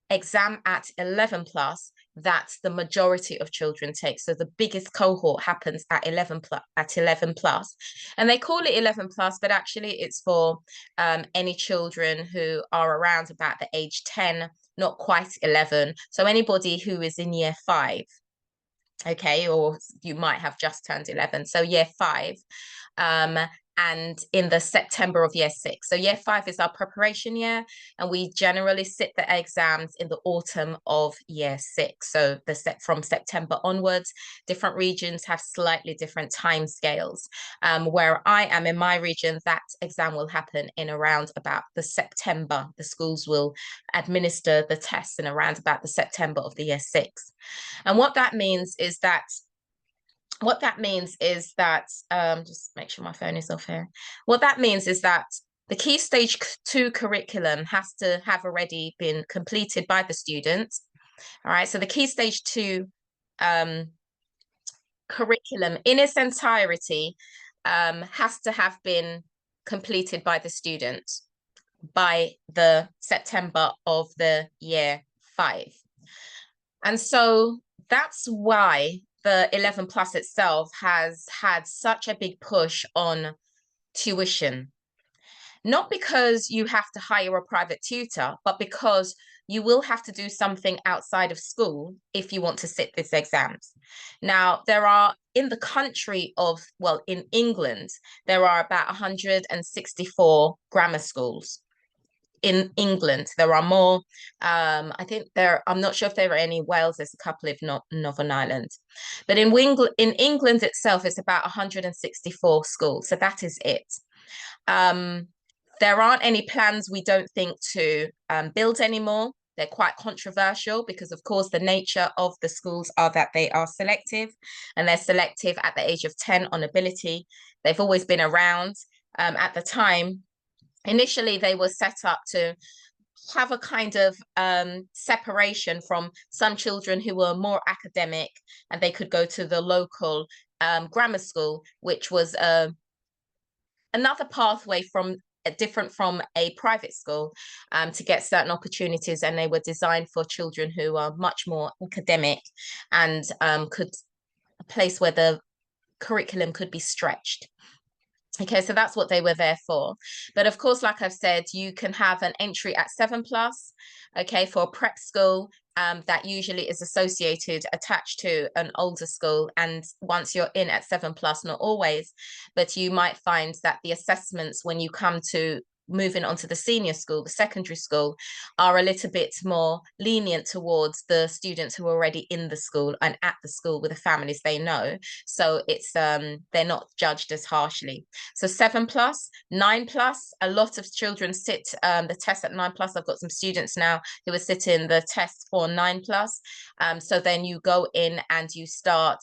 exam at 11 plus that the majority of children take. So the biggest cohort happens at 11 plus. And they call it 11 plus, but actually it's for any children who are around about the age 10, not quite 11. So anybody who is in year 5, okay, or you might have just turned 11. So year 5. And in the September of year 6. So year 5 is our preparation year, and we generally sit the exams in the autumn of year 6. So from September onwards, different regions have slightly different time scales. Where I am in my region, that exam will happen in around about the September. The schools will administer the tests in around about the September of the year 6. And what that means is that just make sure my phone is off here. What that means is that the Key Stage 2 curriculum has to have already been completed by the student. All right, so the Key Stage 2 curriculum in its entirety has to have been completed by the student by the September of the year 5. And so that's why the 11 plus itself has had such a big push on tuition. Not because you have to hire a private tutor, but because you will have to do something outside of school if you want to sit these exams. Now, there are in the country of, well, in England, there are about 164 grammar schools. In England, there are more. I think I'm not sure if there are any Wales. There's a couple of Northern Ireland, but in England itself, it's about 164 schools. So that is it. There aren't any plans, we don't think, to build anymore. They're quite controversial because, of course, the nature of the schools are that they are selective, and they're selective at the age of 10 on ability. They've always been around. At the time, initially, they were set up to have a kind of separation from some children who were more academic, and they could go to the local grammar school, which was another pathway from different from a private school to get certain opportunities, and they were designed for children who are much more academic and could a place where the curriculum could be stretched. Okay, so that's what they were there for. But of course, like I've said, you can have an entry at 7 plus, okay, for a prep school that usually is attached to an older school. And once you're in at 7 plus, not always, but you might find that the assessments when you come to moving on to the senior school, the secondary school, are a little bit more lenient towards the students who are already in the school and at the school with the families they know. So it's they're not judged as harshly. So 7 plus, 9 plus, a lot of children sit the test at 9 plus. I've got some students now who are sitting the test for 9 plus. So then you go in and you start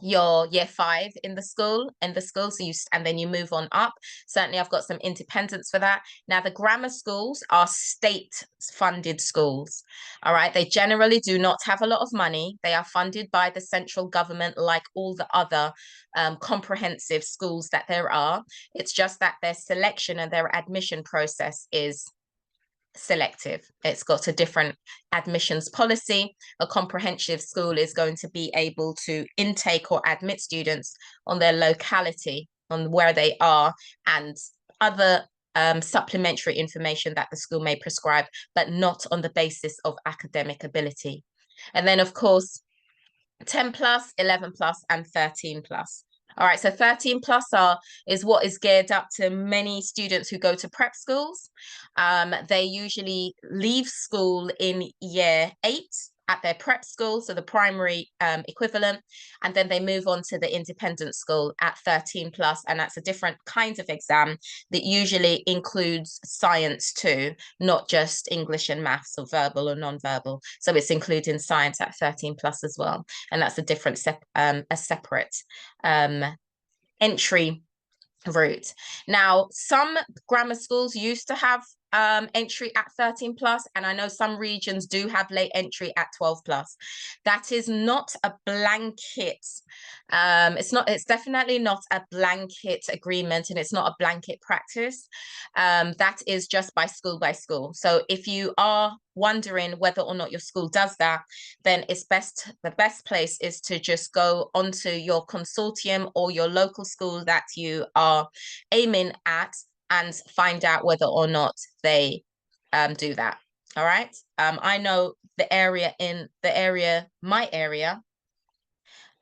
your year 5 in the school so and then you move on up. Certainly I've got some independence for that. Now the grammar schools are state funded schools. All right, they generally do not have a lot of money. They are funded by the central government like all the other comprehensive schools that there are. It's just that their selection and their admission process is selective. It's got a different admissions policy. A comprehensive school is going to be able to intake or admit students on their locality, on where they are, and other supplementary information that the school may prescribe, but not on the basis of academic ability. And then, of course, 10 plus, 11 plus, and 13 plus. All right, so 13 plus is what is geared up to many students who go to prep schools. They usually leave school in year 8 at their prep school, so the primary equivalent, and then they move on to the independent school at 13 plus, and that's a different kind of exam that usually includes science too, not just English and maths or verbal or non-verbal. So it's including science at 13 plus as well, and that's a different separate entry route. Now, some grammar schools used to have entry at 13 plus, and I know some regions do have late entry at 12 plus. That is not a blanket. It's definitely not a blanket agreement, and it's not a blanket practice. That is just by school by school. So if you are wondering whether or not your school does that, then the best place is to just go onto your consortium or your local school that you are aiming at and find out whether or not they do that. All right. I know my area,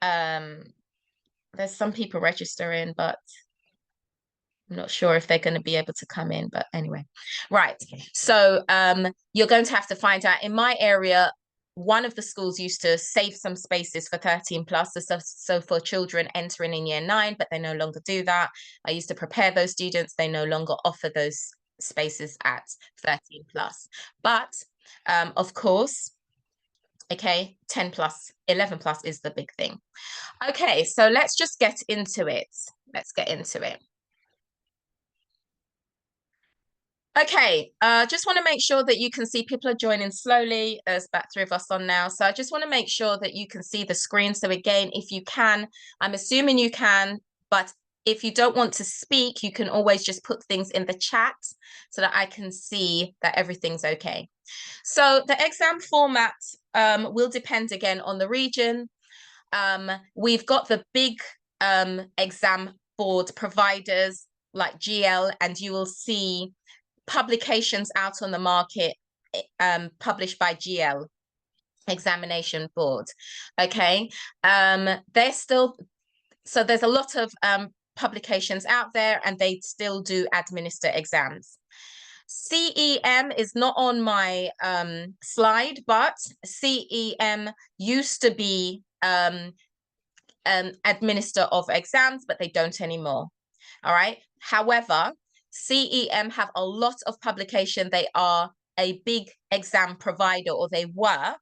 there's some people registering, but I'm not sure if they're going to be able to come in, but anyway. Right. So you're going to have to find out. In my area, one of the schools used to save some spaces for 13 plus, so for children entering in year 9, but they no longer do that. I used to prepare those students. They no longer offer those spaces at 13 plus. But of course, okay, 10 plus, 11 plus is the big thing. Okay, so let's just get into it. Let's get into it. Okay, just want to make sure that you can see people are joining slowly. There's about 3 of us on now. So I just want to make sure that you can see the screen. So again, if you can, I'm assuming you can, but if you don't want to speak, you can always just put things in the chat so that I can see that everything's okay. So the exam format will depend again on the region. We've got the big exam board providers like GL, and you will see publications out on the market published by GL examination board. Okay, there's a lot of publications out there, and they still do administer exams. CEM is not on my slide, but CEM used to be administer of exams, but they don't anymore. All right. However, CEM have a lot of publication. They are a big exam provider, or they were.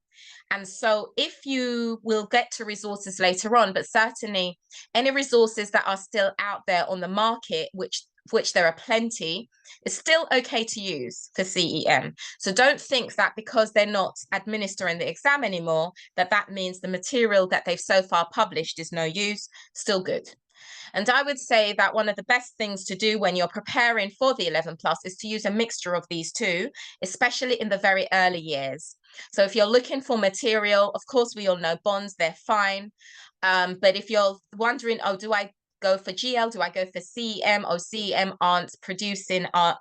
And so if you will get to resources later on, but certainly any resources that are still out there on the market, which there are plenty, is still okay to use for CEM. So don't think that because they're not administering the exam anymore, that means the material that they've so far published is no use. Still good. And I would say that one of the best things to do when you're preparing for the 11 plus is to use a mixture of these two, especially in the very early years. So if you're looking for material, of course, we all know bonds, they're fine. But if you're wondering, oh, do I go for GL? Do I go for CEM? Or CEM aren't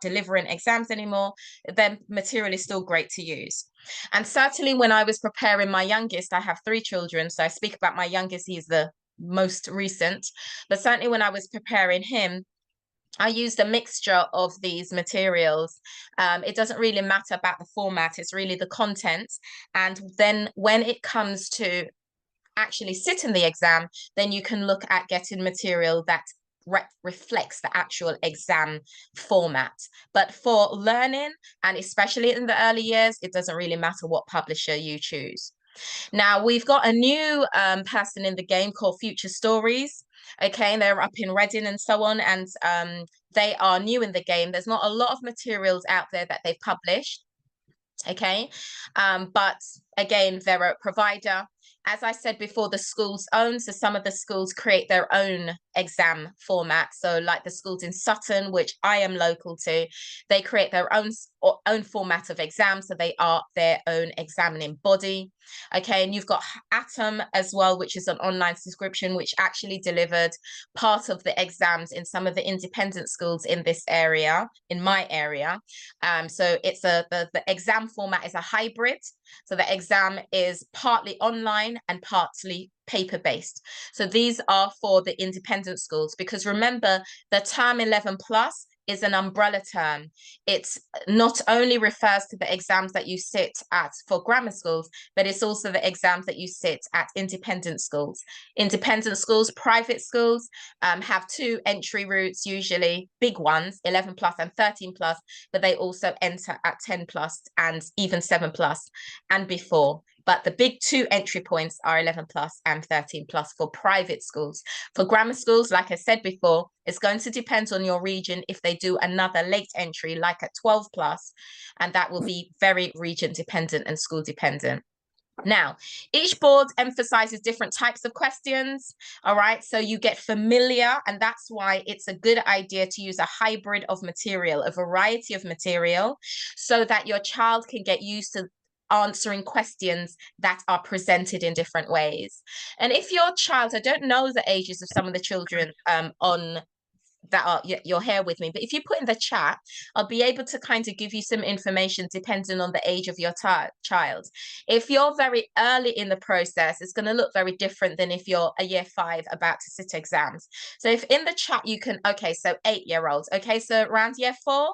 delivering exams anymore, then material is still great to use. And certainly when I was preparing my youngest, I have 3 children. So I speak about my youngest, he's the most recent, but certainly when I was preparing him, I used a mixture of these materials. It doesn't really matter about the format, it's really the content. And then when it comes to actually sit in the exam, then you can look at getting material that reflects the actual exam format. But for learning, and especially in the early years, it doesn't really matter what publisher you choose. Now, we've got a new person in the game called Future Stories. Okay, and they're up in Reading and so on, and they are new in the game. There's not a lot of materials out there that they've published. Okay, but again, they're a provider. As I said before, the schools own, so some of the schools create their own exam format. So like the schools in Sutton, which I am local to, they create their own format of exams, so they are their own examining body. Okay, and you've got Atom as well, which is an online subscription, which actually delivered part of the exams in some of the independent schools in this area, in my area. So it's the exam format is a hybrid. So the exam is partly online and partly paper-based. So these are for the independent schools, because remember, the term 11 plus is an umbrella term. It not only refers to the exams that you sit at for grammar schools, but it's also the exams that you sit at independent schools. Independent schools, private schools, have 2 entry routes, usually big ones, 11 plus and 13 plus, but they also enter at 10 plus and even 7 plus and before. But the big two entry points are 11 plus and 13 plus for private schools. For grammar schools, like I said before, it's going to depend on your region if they do another late entry, like at 12 plus, and that will be very region dependent and school dependent. Now, each board emphasizes different types of questions. All right. So you get familiar, and that's why it's a good idea to use a hybrid of material, a variety of material, so that your child can get used to answering questions that are presented in different ways. And if your child, I don't know the ages of some of the children on that are you're here with me, but if you put in the chat, I'll be able to kind of give you some information depending on the age of your child. If you're very early in the process, it's going to look very different than if you're a year 5 about to sit exams. So if in the chat you can, okay, so 8-year-olds, okay, so around year 4,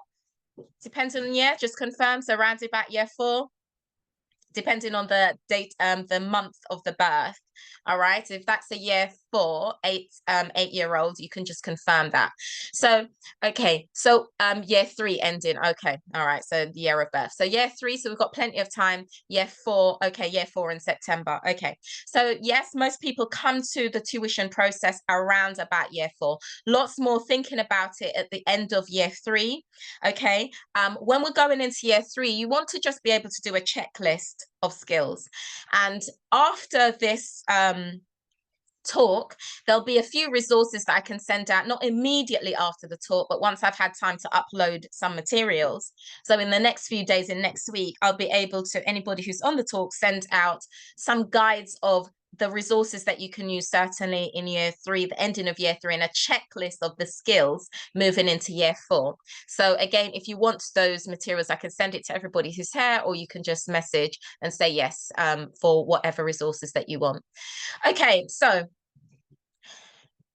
depends on the year, just confirm, so around about year 4, depending on the date, the month of the birth. All right. If that's a year 4, 8-year-olds, you can just confirm that. So, okay. So, year 3 ending. Okay. All right. So the year of birth. So year 3. So we've got plenty of time. Year 4. Okay. Year 4 in September. Okay. So yes, most people come to the tuition process around about year 4. Lots more thinking about it at the end of year 3. Okay. When we're going into year 3, you want to just be able to do a checklist of skills. And after this talk, there'll be a few resources that I can send out, not immediately after the talk, but once I've had time to upload some materials. So in the next few days, in next week, I'll be able to, anybody who's on the talk, send out some guides of the resources that you can use certainly in year 3, the ending of year 3, and a checklist of the skills moving into year 4. So again, if you want those materials, I can send it to everybody who's here, or you can just message and say yes for whatever resources that you want. Okay, so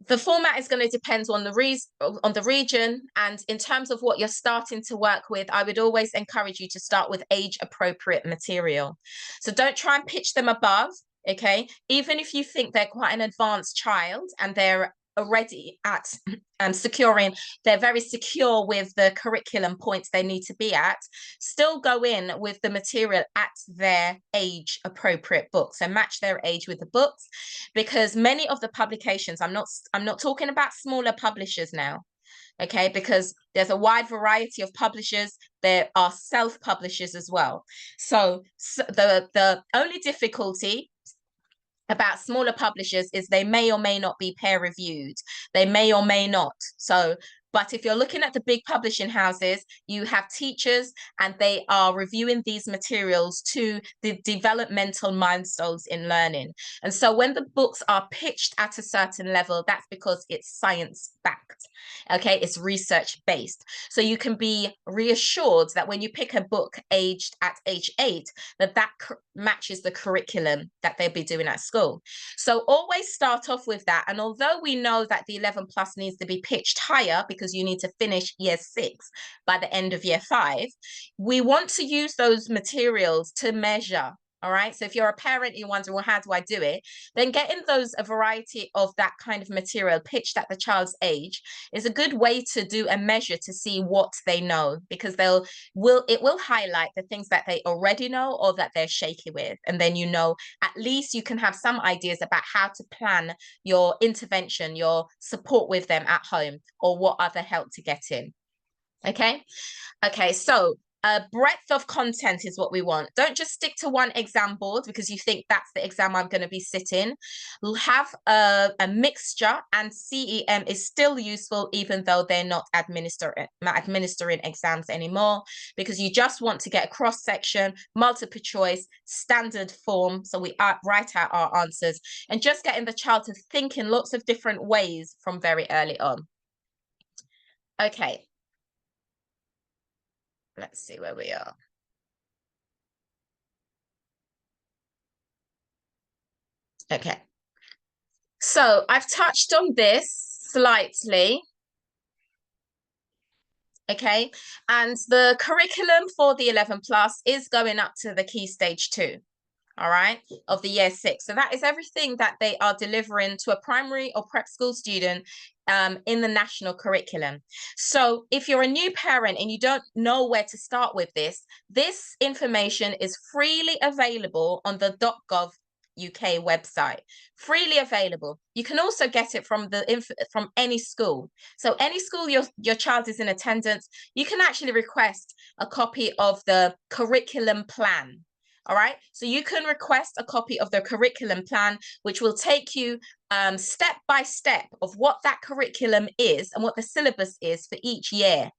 the format is going to depend on the region, and in terms of what you're starting to work with, I would always encourage you to start with age appropriate material. So don't try and pitch them above. Okay, even if you think they're quite an advanced child and they're already at securing, they're very secure with the curriculum points they need to be at, still go in with the material at their age appropriate books and match their age with the books, because many of the publications, I'm not talking about smaller publishers now, okay, because there's a wide variety of publishers. There are self-publishers as well. So the only difficulty about smaller publishers is they may or may not be peer reviewed. They may or may not. So, but if you're looking at the big publishing houses, you have teachers and they are reviewing these materials to the developmental milestones in learning. And so when the books are pitched at a certain level, that's because it's science backed. Okay, it's research based. So you can be reassured that when you pick a book aged at age 8, that matches the curriculum that they'll be doing at school. So always start off with that. And although we know that the 11 plus needs to be pitched higher because you need to finish year 6 by the end of year 5, we want to use those materials to measure. All right. So if you're a parent, you wonder, well, how do I do it? Then getting a variety of that kind of material pitched at the child's age is a good way to do a measure to see what they know, because it will highlight the things that they already know or that they're shaky with. And then, at least you can have some ideas about how to plan your intervention, your support with them at home, or what other help to get in. Okay. So breadth of content is what we want. Don't just stick to one exam board because you think that's the exam I'm going to be sitting. We'll have a mixture, and CEM is still useful even though they're not administering exams anymore, because you just want to get a cross section, multiple choice, standard form. So we write out our answers and just getting the child to think in lots of different ways from very early on. Okay. Let's see where we are. Okay. So I've touched on this slightly. Okay. And the curriculum for the 11 plus is going up to the Key Stage 2. all right, of the year 6. So that is everything that they are delivering to a primary or prep school student in the national curriculum. So if you're a new parent and you don't know where to start with this information is freely available on the .gov UK website, freely available. You can also get it from from any school. So any school your child is in attendance, you can actually request a copy of the curriculum plan. All right, so you can request a copy of the curriculum plan, which will take you step by step of what that curriculum is and what the syllabus is for each year,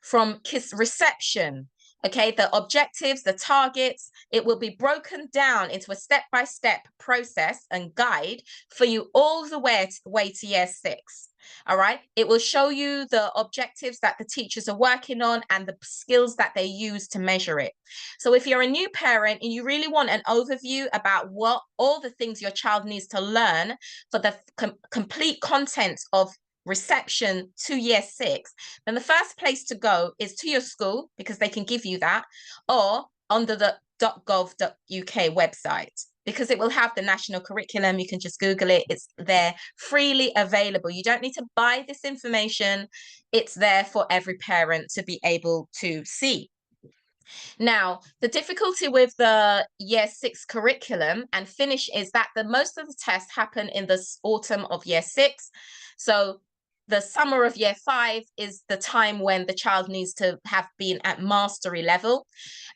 from KISS reception, okay, the objectives, the targets. It will be broken down into a step-by-step process and guide for you all the way to year 6. All right, it will show you the objectives that the teachers are working on and the skills that they use to measure it. So if you're a new parent and you really want an overview about what all the things your child needs to learn for the complete content of reception to year 6, then the first place to go is to your school, because they can give you that, or under the .gov.uk website, because it will have the national curriculum. You can just Google it. It's there, freely available. You don't need to buy this information. It's there for every parent to be able to see. Now, the difficulty with the year 6 curriculum and finish is that most of the tests happen in the autumn of year 6. So the summer of year 5 is the time when the child needs to have been at mastery level.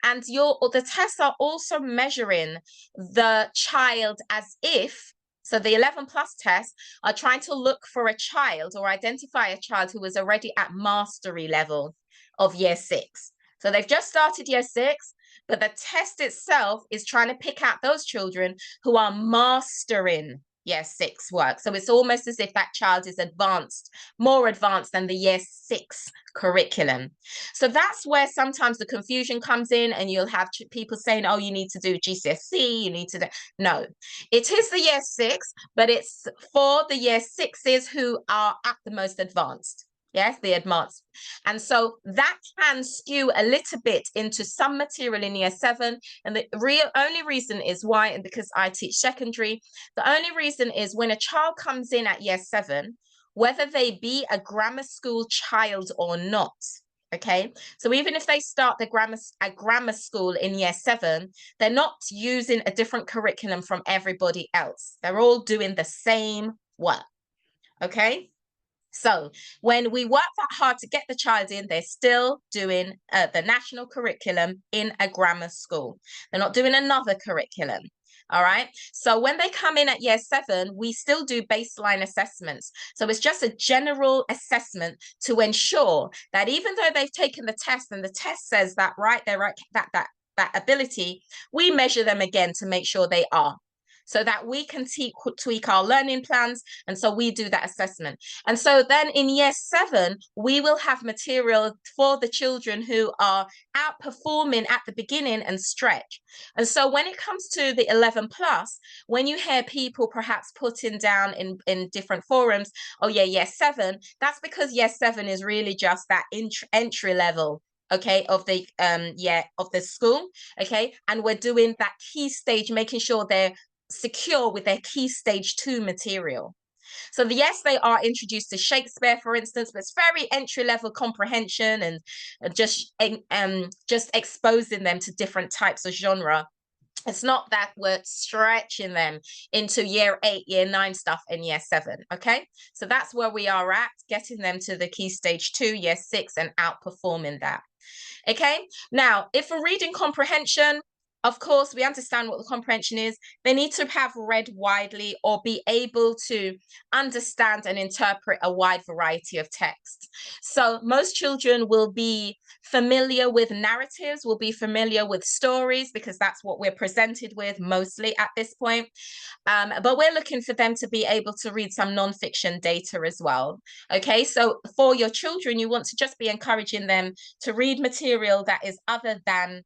And the tests are also measuring the child as if, so the 11+ tests are trying to look for a child or identify a child who was already at mastery level of year 6. So they've just started year 6, but the test itself is trying to pick out those children who are mastering year 6 work. So it's almost as if that child is advanced, more advanced than the year 6 curriculum. So that's where sometimes the confusion comes in, and you'll have people saying, oh, you need to do GCSE, you need to do... No, it is the year 6, but it's for the year 6s who are at the most advanced. Yes, the advanced. And so that can skew a little bit into some material in year 7. And the only reason is why, and because I teach secondary, the only reason is when a child comes in at year 7, whether they be a grammar school child or not. Okay, so even if they start the grammar school in year 7, they're not using a different curriculum from everybody else. They're all doing the same work. Okay. So when we work that hard to get the child in, they're still doing the national curriculum in a grammar school. They're not doing another curriculum. All right. So when they come in at year 7, we still do baseline assessments. So it's just a general assessment to ensure that even though they've taken the test and the test says that, right, they're right, that ability, we measure them again to make sure they are, so that we can tweak our learning plans. And so we do that assessment. And so then in year 7, we will have material for the children who are outperforming at the beginning and stretch. And so when it comes to the 11+, when you hear people perhaps putting down in different forums, oh yeah, year 7, that's because year 7 is really just that entry level, okay, of the of the school, okay, and we're doing that key stage, making sure they're secure with their key stage 2 material. So yes, they are introduced to Shakespeare, for instance, but it's very entry-level comprehension and just exposing them to different types of genre. It's not that we're stretching them into year 8, year 9 stuff in year 7, okay? So that's where we are at, getting them to the key stage 2, year 6, and outperforming that, okay? Now, if for reading comprehension, of course, we understand what the comprehension is. They need to have read widely or be able to understand and interpret a wide variety of texts. So most children will be familiar with narratives, will be familiar with stories, because that's what we're presented with mostly at this point. But we're looking for them to be able to read some nonfiction data as well. Okay, so for your children, you want to just be encouraging them to read material that is other than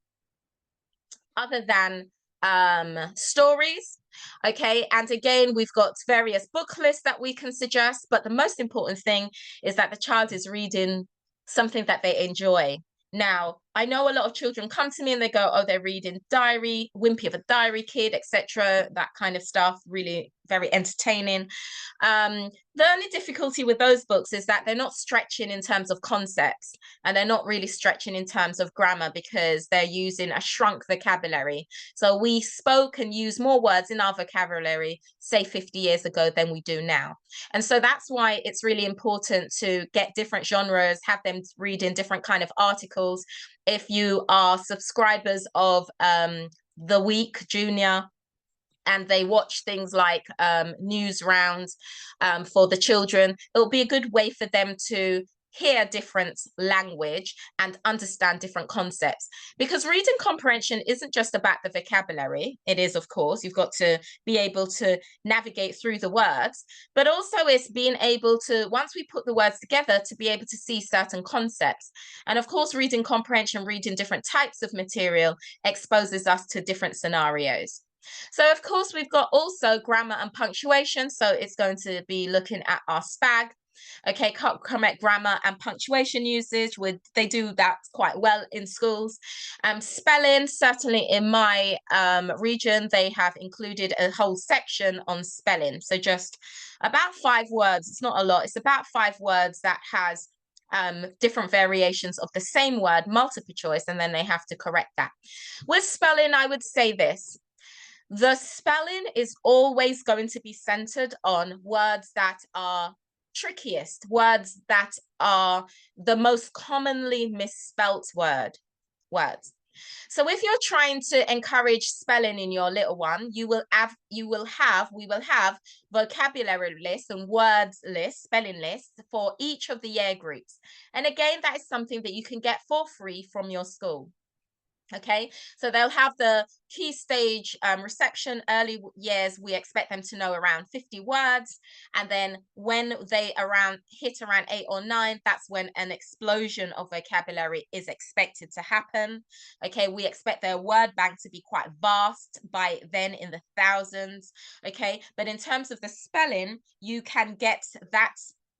stories. Okay, and again, we've got various book lists that we can suggest, but the most important thing is that the child is reading something that they enjoy. Now, I know a lot of children come to me and they go, oh, they're reading Diary, Wimpy of a Diary Kid, etc. That kind of stuff, really very entertaining. The only difficulty with those books is that they're not stretching in terms of concepts, and they're not really stretching in terms of grammar because they're using a shrunk vocabulary. So we spoke and use more words in our vocabulary, say 50 years ago, than we do now. And so that's why it's really important to get different genres, have them reading different kind of articles. If you are subscribers of The Week Junior, and they watch things like news rounds for the children, it'll be a good way for them to hear different language and understand different concepts, because reading comprehension isn't just about the vocabulary. It is, of course, you've got to be able to navigate through the words, but also it's being able to, once we put the words together, to be able to see certain concepts. And of course, reading comprehension, reading different types of material, exposes us to different scenarios. So of course, we've got also grammar and punctuation. So it's going to be looking at our SPAG. Okay, correct grammar and punctuation usage. They do that quite well in schools. Spelling, certainly in my region, they have included a whole section on spelling. So just about 5 words. It's not a lot. It's about 5 words that has different variations of the same word, multiple choice, and then they have to correct that. With spelling, I would say this. The spelling is always going to be centered on words that are trickiest, words that are the most commonly misspelt words. So if you're trying to encourage spelling in your little one, we will have vocabulary lists and words lists, spelling lists for each of the year groups. And again, that is something that you can get for free from your school. Okay, so they'll have the key stage reception. Early years, we expect them to know around 50 words. And then when they hit around 8 or 9, that's when an explosion of vocabulary is expected to happen. Okay, we expect their word bank to be quite vast by then, in the thousands. Okay, but in terms of the spelling, you can get that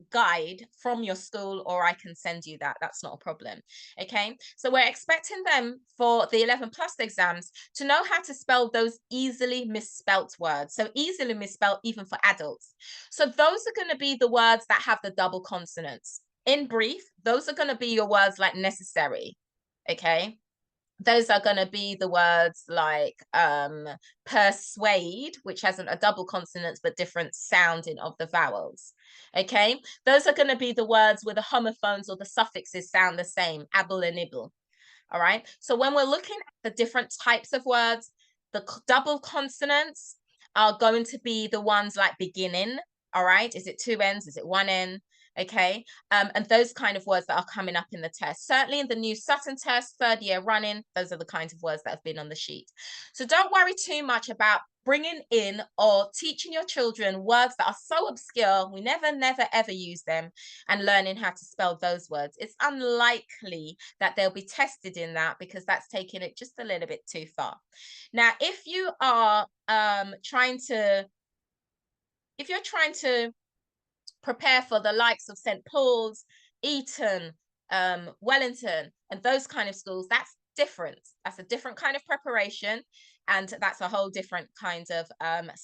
guide from your school, or I can send you that. That's not a problem. Okay, so we're expecting them for the 11+ exams to know how to spell those easily misspelt words. So easily misspelt even for adults. So those are going to be the words that have the double consonants. In brief, those are going to be your words like necessary. Okay, those are going to be the words like persuade, which has a double consonants but different sounding of the vowels. Okay, those are going to be the words where the homophones or the suffixes sound the same, able and ibble. All right, so when we're looking at the different types of words, the double consonants are going to be the ones like beginning. All right, is it 2 N's, is it 1 N? Okay, and those kind of words that are coming up in the test. Certainly in the new Sutton test, 3rd year running, those are the kinds of words that have been on the sheet. So don't worry too much about bringing in or teaching your children words that are so obscure, we never, ever use them, and learning how to spell those words. It's unlikely that they'll be tested in that, because that's taking it just a little bit too far. Now, if you are trying to prepare for the likes of St. Paul's, Eton, Wellington, and those kind of schools, that's different. That's a different kind of preparation, and that's a whole different kind of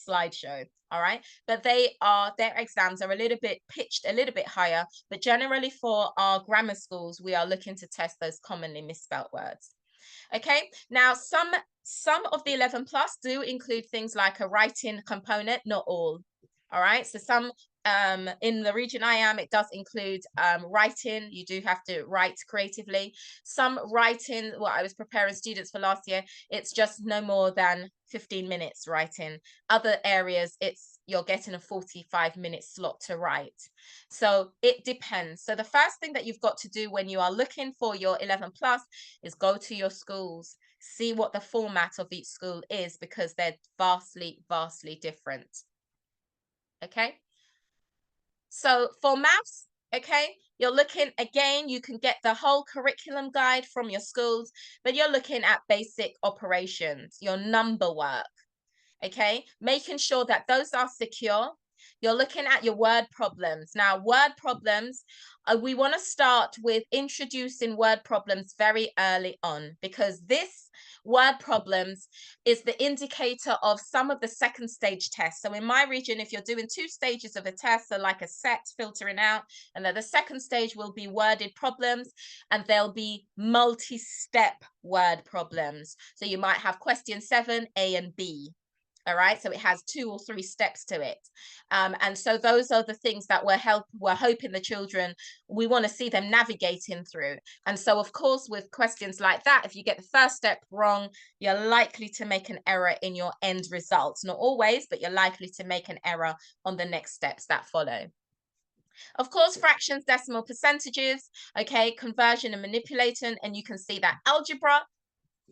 slideshow. All right, but their exams are a little bit pitched a little bit higher, but generally for our grammar schools, we are looking to test those commonly misspelt words. Okay, now some of the 11+ do include things like a writing component, not all. All right, so some in the region I am, it does include writing. You do have to write creatively. Some writing, what I was preparing students for last year, it's just no more than 15 minutes writing. Other areas, you're getting a 45-minute slot to write. So it depends. So the first thing that you've got to do when you are looking for your 11+ is go to your schools, see what the format of each school is, because they're vastly, vastly different. Okay, so for maths, okay, you're looking, again, you can get the whole curriculum guide from your schools, but you're looking at basic operations, your number work, okay, making sure that those are secure, you're looking at your word problems. Now, word problems, we want to start with introducing word problems very early on, because this word problems is the indicator of some of the second stage tests. So in my region, if you're doing 2 stages of a test, so like a set filtering out, and then the second stage will be worded problems, and there'll be multi-step word problems. So you might have question 7, A and B. All right, so it has 2 or 3 steps to it. And so those are the things that we're hoping the children, we want to see them navigating through. And so, of course, with questions like that, if you get the first step wrong, you're likely to make an error in your end results. Not always, but you're likely to make an error on the next steps that follow. Of course, fractions, decimal percentages, okay, conversion and manipulating, and you can see that algebra,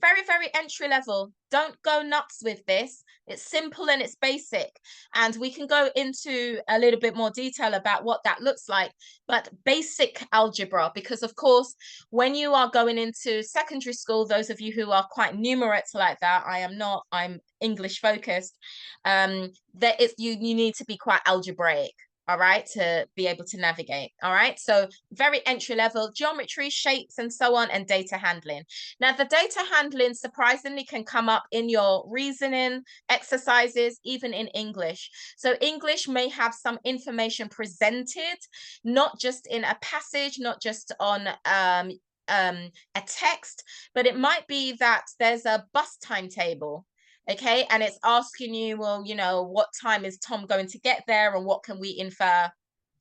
very, very entry level. Don't go nuts with this. It's simple and it's basic. And we can go into a little bit more detail about what that looks like, but basic algebra, because of course, when you are going into secondary school, those of you who are quite numerate like that, I am not, I'm English focused, that is, you need to be quite algebraic. All right, to be able to navigate. All right, so very entry level, geometry, shapes, and so on, and data handling. Now, the data handling surprisingly can come up in your reasoning exercises, even in English. So English may have some information presented, not just in a passage, not just on a text, but it might be that there's a bus timetable. Okay, and it's asking you, well, you know, what time is Tom going to get there, and what can we infer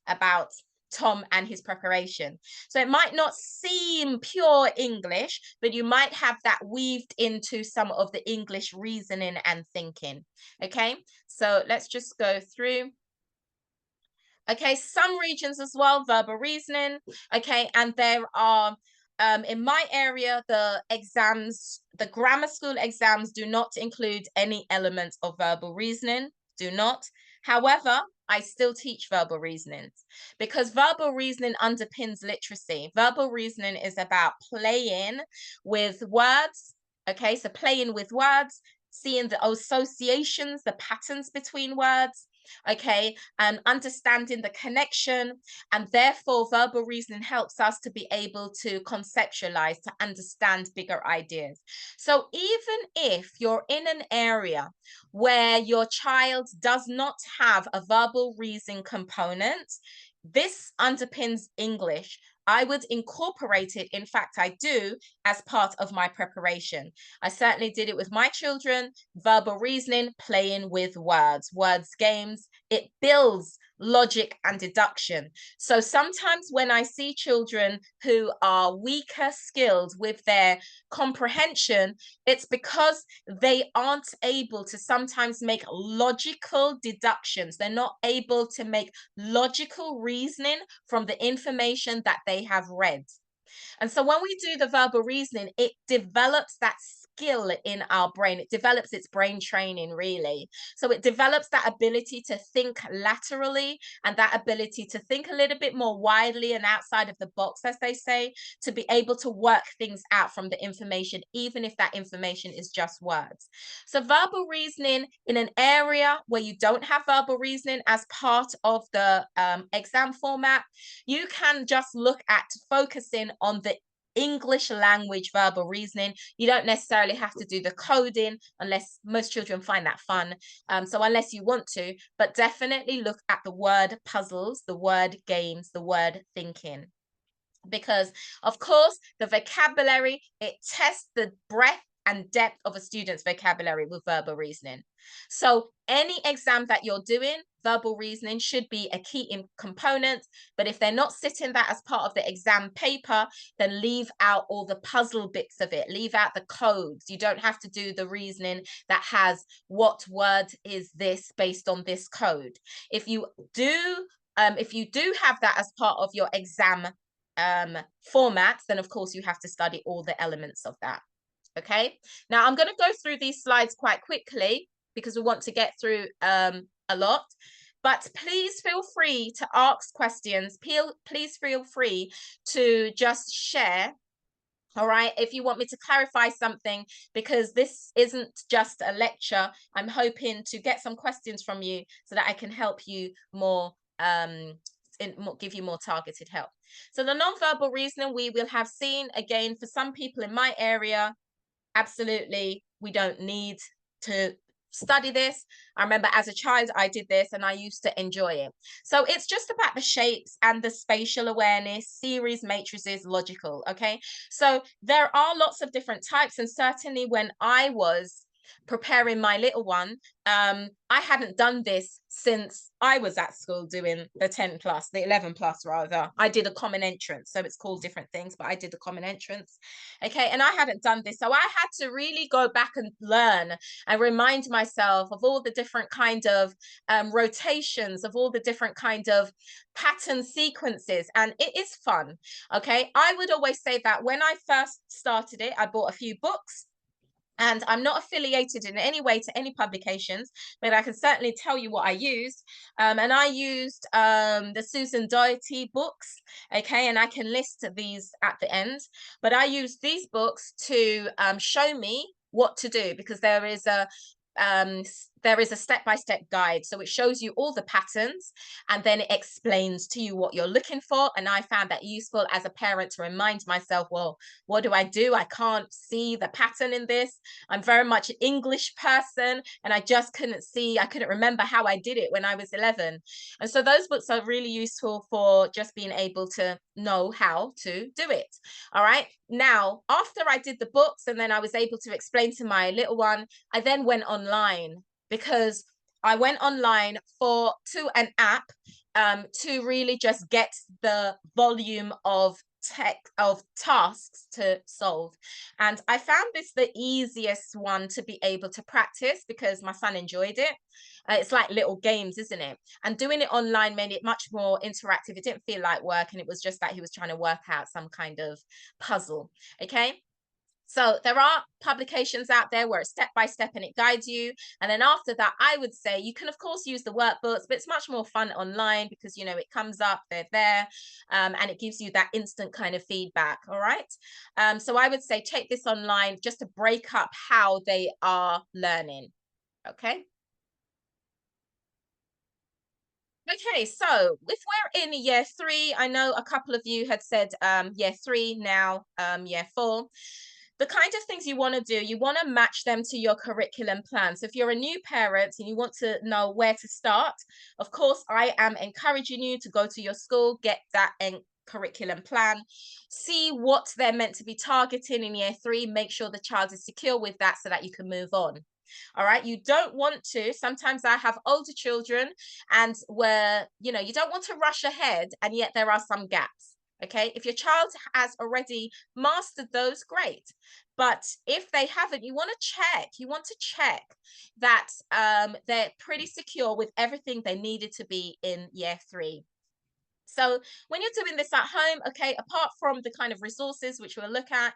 about Tom and his preparation? So it might not seem pure English, but you might have that weaved into some of the English reasoning and thinking. Okay, so let's just go through. Okay, some regions as well, verbal reasoning. Okay, and there are in my area, the exams, the grammar school exams do not include any elements of verbal reasoning, do not. However, I still teach verbal reasoning because verbal reasoning underpins literacy. Verbal reasoning is about playing with words. Okay, so playing with words, seeing the associations, the patterns between words, okay, and understanding the connection. And therefore, verbal reasoning helps us to be able to conceptualize, to understand bigger ideas. So even if you're in an area where your child does not have a verbal reasoning component, this underpins English. I would incorporate it. In fact, I do, as part of my preparation. I certainly did it with my children, verbal reasoning, playing with words games. It builds logic and deduction. So sometimes when I see children who are weaker skilled with their comprehension, it's because they aren't able to sometimes make logical deductions. They're not able to make logical reasoning from the information that they have read. And so when we do the verbal reasoning, it develops that skill in our brain. It develops its brain training, really. So it develops that ability to think laterally and that ability to think a little bit more widely and outside of the box, as they say, to be able to work things out from the information, even if that information is just words. So verbal reasoning in an area where you don't have verbal reasoning as part of the exam format, you can just look at focusing on the English language verbal reasoning. You don't necessarily have to do the coding unless most children find that fun. So unless you want to, but definitely look at the word puzzles, the word games, the word thinking. Because of course, the vocabulary, it tests the breadth and depth of a student's vocabulary with verbal reasoning. So any exam that you're doing, verbal reasoning should be a key component. But if they're not sitting that as part of the exam paper, then leave out all the puzzle bits of it. Leave out the codes. You don't have to do the reasoning that has what word is this based on this code. If you do have that as part of your exam formats, then of course you have to study all the elements of that. Okay, now I'm going to go through these slides quite quickly because we want to get through a lot, but please feel free to ask questions. Please feel free to just share All right, if you want me to clarify something, because this isn't just a lecture, I'm hoping to get some questions from you so that I can help you more, give you more targeted help. So the nonverbal reasoning we will have seen again for some people in my area. Absolutely, we don't need to study this. I remember as a child, I did this and I used to enjoy it. So it's just about the shapes and the spatial awareness, series, matrices, logical. Okay. So there are lots of different types. And certainly when I was preparing my little one, I hadn't done this since I was at school doing the 10 plus, the 11 plus rather. I did a common entrance. So it's called different things, but I did the common entrance. Okay. And I hadn't done this. So I had to really go back and learn and remind myself of all the different kind of rotations, of all the different kind of pattern sequences. And it is fun. Okay. I would always say that when I first started it, I bought a few books. And I'm not affiliated in any way to any publications, but I can certainly tell you what I used. And I used the Susan Doherty books, okay? And I can list these at the end. But I used these books to show me what to do, because um, there is a step-by-step guide. So it shows you all the patterns and then it explains to you what you're looking for. And I found that useful as a parent to remind myself, well, what do? I can't see the pattern in this. I'm very much an English person and I just I couldn't remember how I did it when I was 11. And so those books are really useful for just being able to know how to do it. All right. Now, after I did the books and then I was able to explain to my little one, I then went online, because I went online to an app to really just get the volume of tasks to solve. And I found this the easiest one to be able to practice because my son enjoyed it. It's like little games, isn't it? And doing it online made it much more interactive. It didn't feel like work, and it was just that he was trying to work out some kind of puzzle. Okay. So there are publications out there where it's step by step and it guides you. And then after that, I would say you can, of course, use the workbooks, but it's much more fun online because, you know, it comes up, they're there, and it gives you that instant kind of feedback. All right. So I would say take this online just to break up how they are learning. Okay. Okay, so if we're in year three, I know a couple of you had said year three, now year four. The kind of things you want to do, you want to match them to your curriculum plan. So if you're a new parent and you want to know where to start, of course, I am encouraging you to go to your school, get that curriculum plan, see what they're meant to be targeting in year three, make sure the child is secure with that so that you can move on. All right. You don't want to. Sometimes I have older children, and where, you know, you don't want to rush ahead, and yet there are some gaps. Okay. If your child has already mastered those, great. But if they haven't, you want to check. You want to check that they're pretty secure with everything they needed to be in year three. So when you're doing this at home, okay, apart from the kind of resources which we'll look at,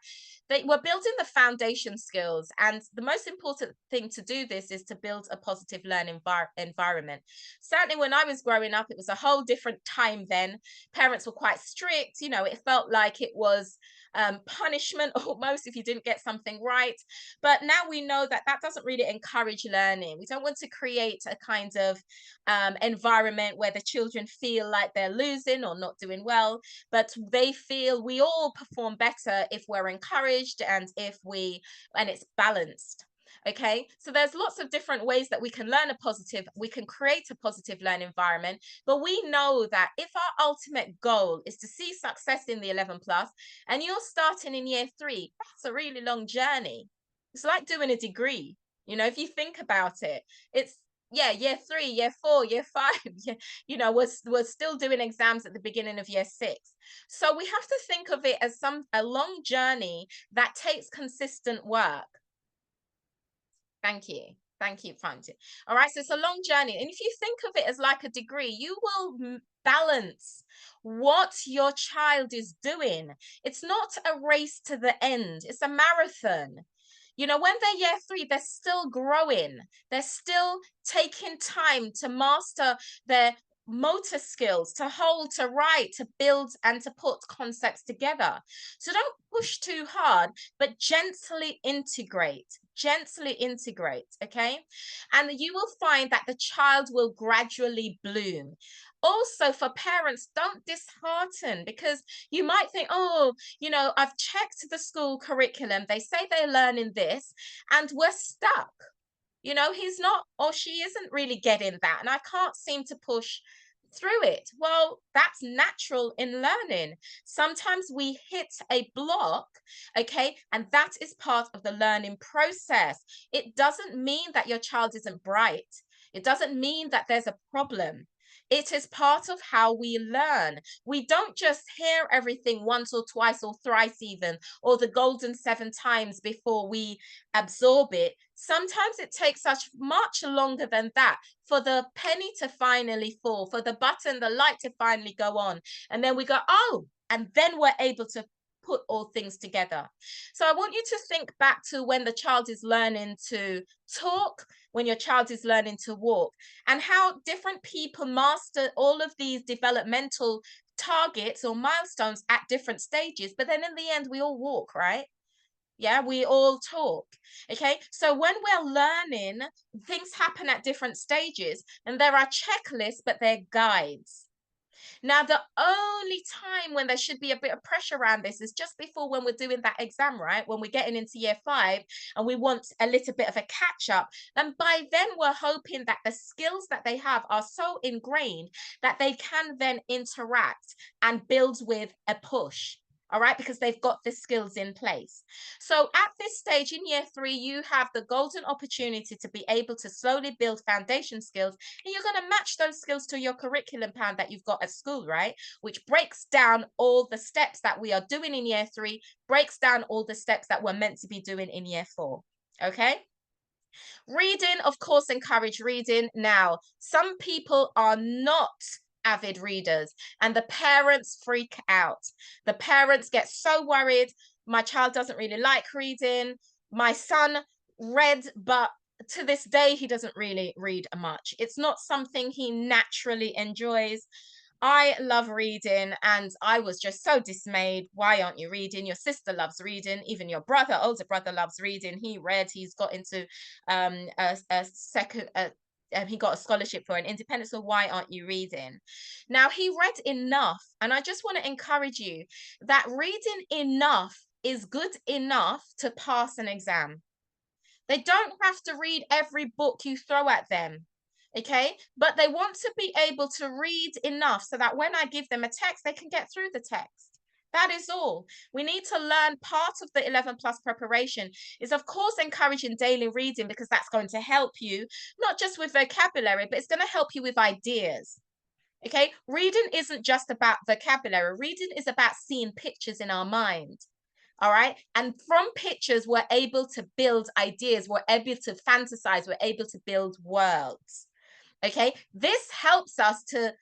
we're building the foundation skills. And the most important thing to do this is to build a positive learning environment. Certainly when I was growing up, it was a whole different time then. Parents were quite strict. You know, it felt like it was punishment almost if you didn't get something right. But now we know that that doesn't really encourage learning. We don't want to create a kind of environment where the children feel like they're losing or not doing well, but they feel we all perform better if we're encouraged and it's balanced. Okay, so there's lots of different ways that we can we can create a positive learning environment. But we know that if our ultimate goal is to see success in the 11 plus, and you're starting in year three, that's a really long journey. It's like doing a degree. You know, if you think about it, it's yeah, year three, year four, year five, you know, we're still doing exams at the beginning of year six. So we have to think of it as a long journey that takes consistent work. Thank you. Thank you, Francie. All right, so it's a long journey. And if you think of it as like a degree, you will balance what your child is doing. It's not a race to the end, it's a marathon. You know, when they're year three, they're still growing. They're still taking time to master their motor skills, to hold, to write, to build, and to put concepts together. So don't push too hard, but gently integrate, okay? And you will find that the child will gradually bloom. Also, for parents, don't dishearten, because you might think, oh, you know, I've checked the school curriculum. They say they're learning this, and we're stuck. You know, he's not, or she isn't really getting that. And I can't seem to push through it. Well, that's natural in learning. Sometimes we hit a block, okay, and that is part of the learning process. It doesn't mean that your child isn't bright. It doesn't mean that there's a problem. It is part of how we learn. We don't just hear everything once or twice or thrice, even, or the golden 7 times before we absorb it. Sometimes it takes us much longer than that for the penny to finally fall, for the button, the light to finally go on. And then we go, oh, and then we're able to put all things together. So I want you to think back to when the child is learning to talk, when your child is learning to walk, and how different people master all of these developmental targets or milestones at different stages. But then in the end, we all walk, right? Yeah, we all talk. Okay. So when we're learning, things happen at different stages, and there are checklists, but they're guides. Now, the only time when there should be a bit of pressure around this is just before, when we're doing that exam, right? When we're getting into year 5 and we want a little bit of a catch up. And by then, we're hoping that the skills that they have are so ingrained that they can then interact and build with a push. All right, because they've got the skills in place. So at this stage in year 3, you have the golden opportunity to be able to slowly build foundation skills, and you're going to match those skills to your curriculum plan that you've got at school, right? Which breaks down all the steps that we are doing in year 3, breaks down all the steps that we're meant to be doing in year 4. Okay. Reading, of course, encourage reading. Now, some people are not avid readers, and the parents freak out. The parents get so worried. My child doesn't really like reading. My son read, but to this day, he doesn't really read much. It's not something he naturally enjoys. I love reading, and I was just so dismayed. Why aren't you reading? Your sister loves reading. Even your brother, older brother, loves reading. He read. He's got into a second. He got a scholarship for an independent. So why aren't you reading? Now, he read enough, and I just want to encourage you that reading enough is good enough to pass an exam. They don't have to read every book you throw at them. Okay, but they want to be able to read enough so that when I give them a text, they can get through the text. That is all. We need to learn. Part of the 11 plus preparation is, of course, encouraging daily reading, because that's going to help you not just with vocabulary, but it's going to help you with ideas. Okay, reading isn't just about vocabulary. Reading is about seeing pictures in our mind. All right. And from pictures, we're able to build ideas, we're able to fantasize, we're able to build worlds. Okay, this helps us to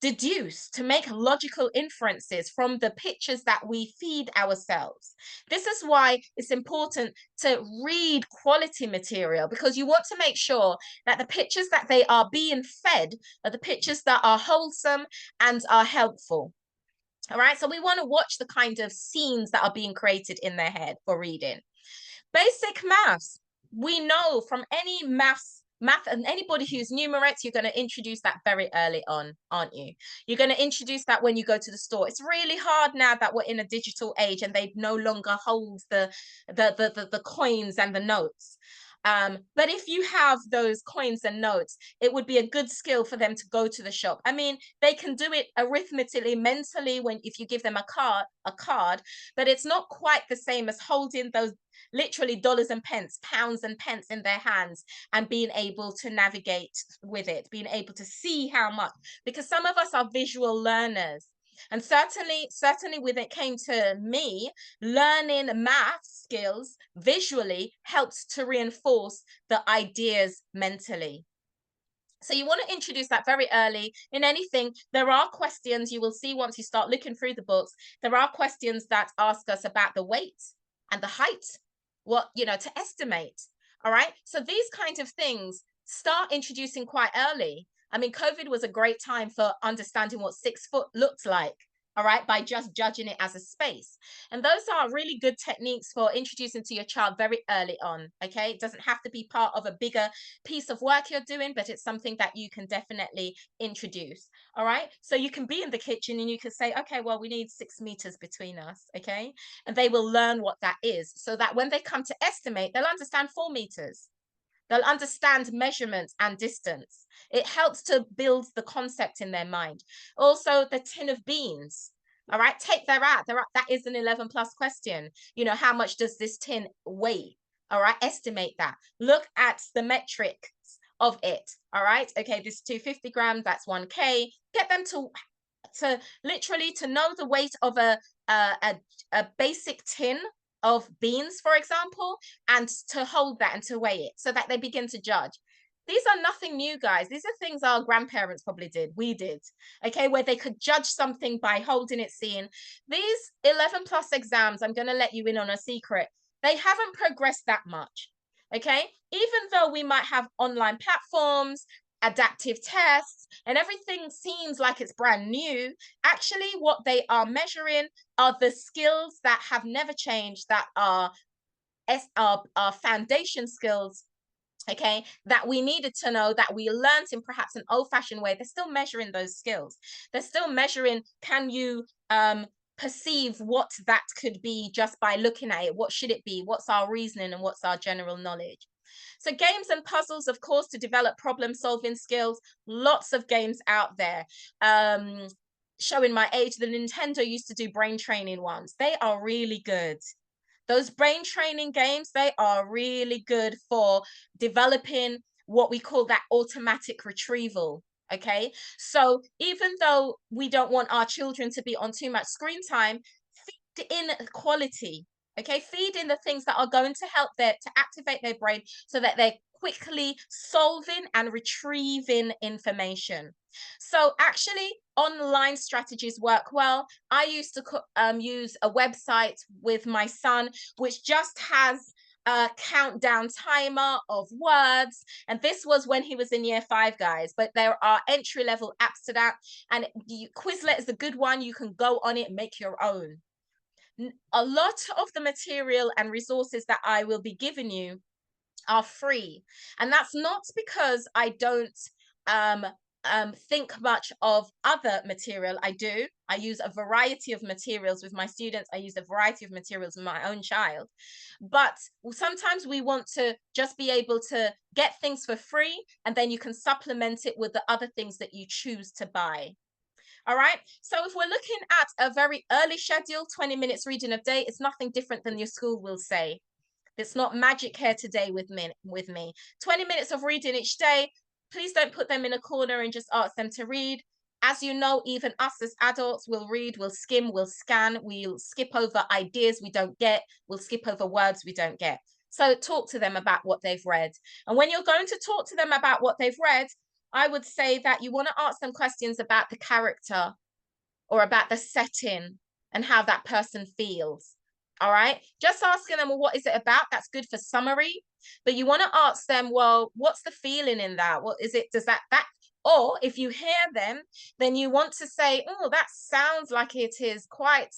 deduce, to make logical inferences from the pictures that we feed ourselves. This is why it's important to read quality material, because you want to make sure that the pictures that they are being fed are the pictures that are wholesome and are helpful. All right, so we want to watch the kind of scenes that are being created in their head for reading. Basic maths. We know from any math, and anybody who's numerates, you're going to introduce that very early on, aren't you? You're going to introduce that when you go to the store. It's really hard now that we're in a digital age and they no longer hold the coins and the notes. But if you have those coins and notes, it would be a good skill for them to go to the shop. I mean, they can do it arithmetically, mentally, when if you give them a card, but it's not quite the same as holding those literally dollars and pence, pounds and pence in their hands, and being able to navigate with it, being able to see how much, because some of us are visual learners. And certainly when it came to me, learning math skills visually helps to reinforce the ideas mentally. So you want to introduce that very early in anything. There are questions you will see once you start looking through the books. There are questions that ask us about the weight and the height, what, to estimate. All right. So these kinds of things start introducing quite early. I mean, COVID was a great time for understanding what 6 foot looked like, all right, by just judging it as a space. And those are really good techniques for introducing to your child very early on, okay? It doesn't have to be part of a bigger piece of work you're doing, but it's something that you can definitely introduce, all right? So you can be in the kitchen and you can say, okay, well, we need 6 meters between us, okay? And they will learn what that is so that when they come to estimate, they'll understand 4 meters. They'll understand measurements and distance. It helps to build the concept in their mind. Also, the tin of beans. All right, take that out. That is an 11 plus question. You know, how much does this tin weigh? All right, estimate that. Look at the metrics of it. All right, okay, this is 250 grams, that's 1K. Get them to literally to know the weight of a basic tin of beans, for example, and to hold that and to weigh it so that they begin to judge. These are nothing new, guys. These are things our grandparents probably did. We did, okay, where they could judge something by holding it, seeing. These 11 plus exams, I'm going to let you in on a secret. They haven't progressed that much, okay? Even though we might have online platforms, adaptive tests, and everything seems like it's brand new, actually what they are measuring are the skills that have never changed, that are foundation skills, okay, that we needed to know, that we learned in perhaps an old-fashioned way. They're still measuring those skills. They're still measuring, can you perceive what that could be just by looking at it? What should it be? What's our reasoning and what's our general knowledge? So games and puzzles, of course, to develop problem-solving skills. Lots of games out there. Showing my age, the Nintendo used to do brain training ones. They are really good. Those brain training games, they are really good for developing what we call that automatic retrieval. Okay. So even though we don't want our children to be on too much screen time, feed in quality. Okay. Feed in the things that are going to help to activate their brain so that they're quickly solving and retrieving information. So actually, online strategies work well. I used to use a website with my son, which just has a countdown timer of words. And this was when he was in year 5, guys. But there are entry-level apps to that. And Quizlet is a good one. You can go on it and make your own. A lot of the material and resources that I will be giving you are free. And that's not because I don't think much of other material. I do. I use a variety of materials with my students. I use a variety of materials with my own child. But sometimes we want to just be able to get things for free, and then you can supplement it with the other things that you choose to buy. All right. So if we're looking at a very early schedule, 20 minutes reading a day, it's nothing different than your school will say. It's not magic here today with me. 20 minutes of reading each day. Please don't put them in a corner and just ask them to read. As you know, even us as adults will read, we'll skim, we'll scan, we'll skip over ideas we don't get, we'll skip over words we don't get. So talk to them about what they've read. And when you're going to talk to them about what they've read, I would say that you want to ask them questions about the character or about the setting and how that person feels. All right. Just asking them, well, what is it about? That's good for summary. But you want to ask them, well, what's the feeling in that? What is it? Does that, or if you hear them, then you want to say, oh, that sounds like it is quite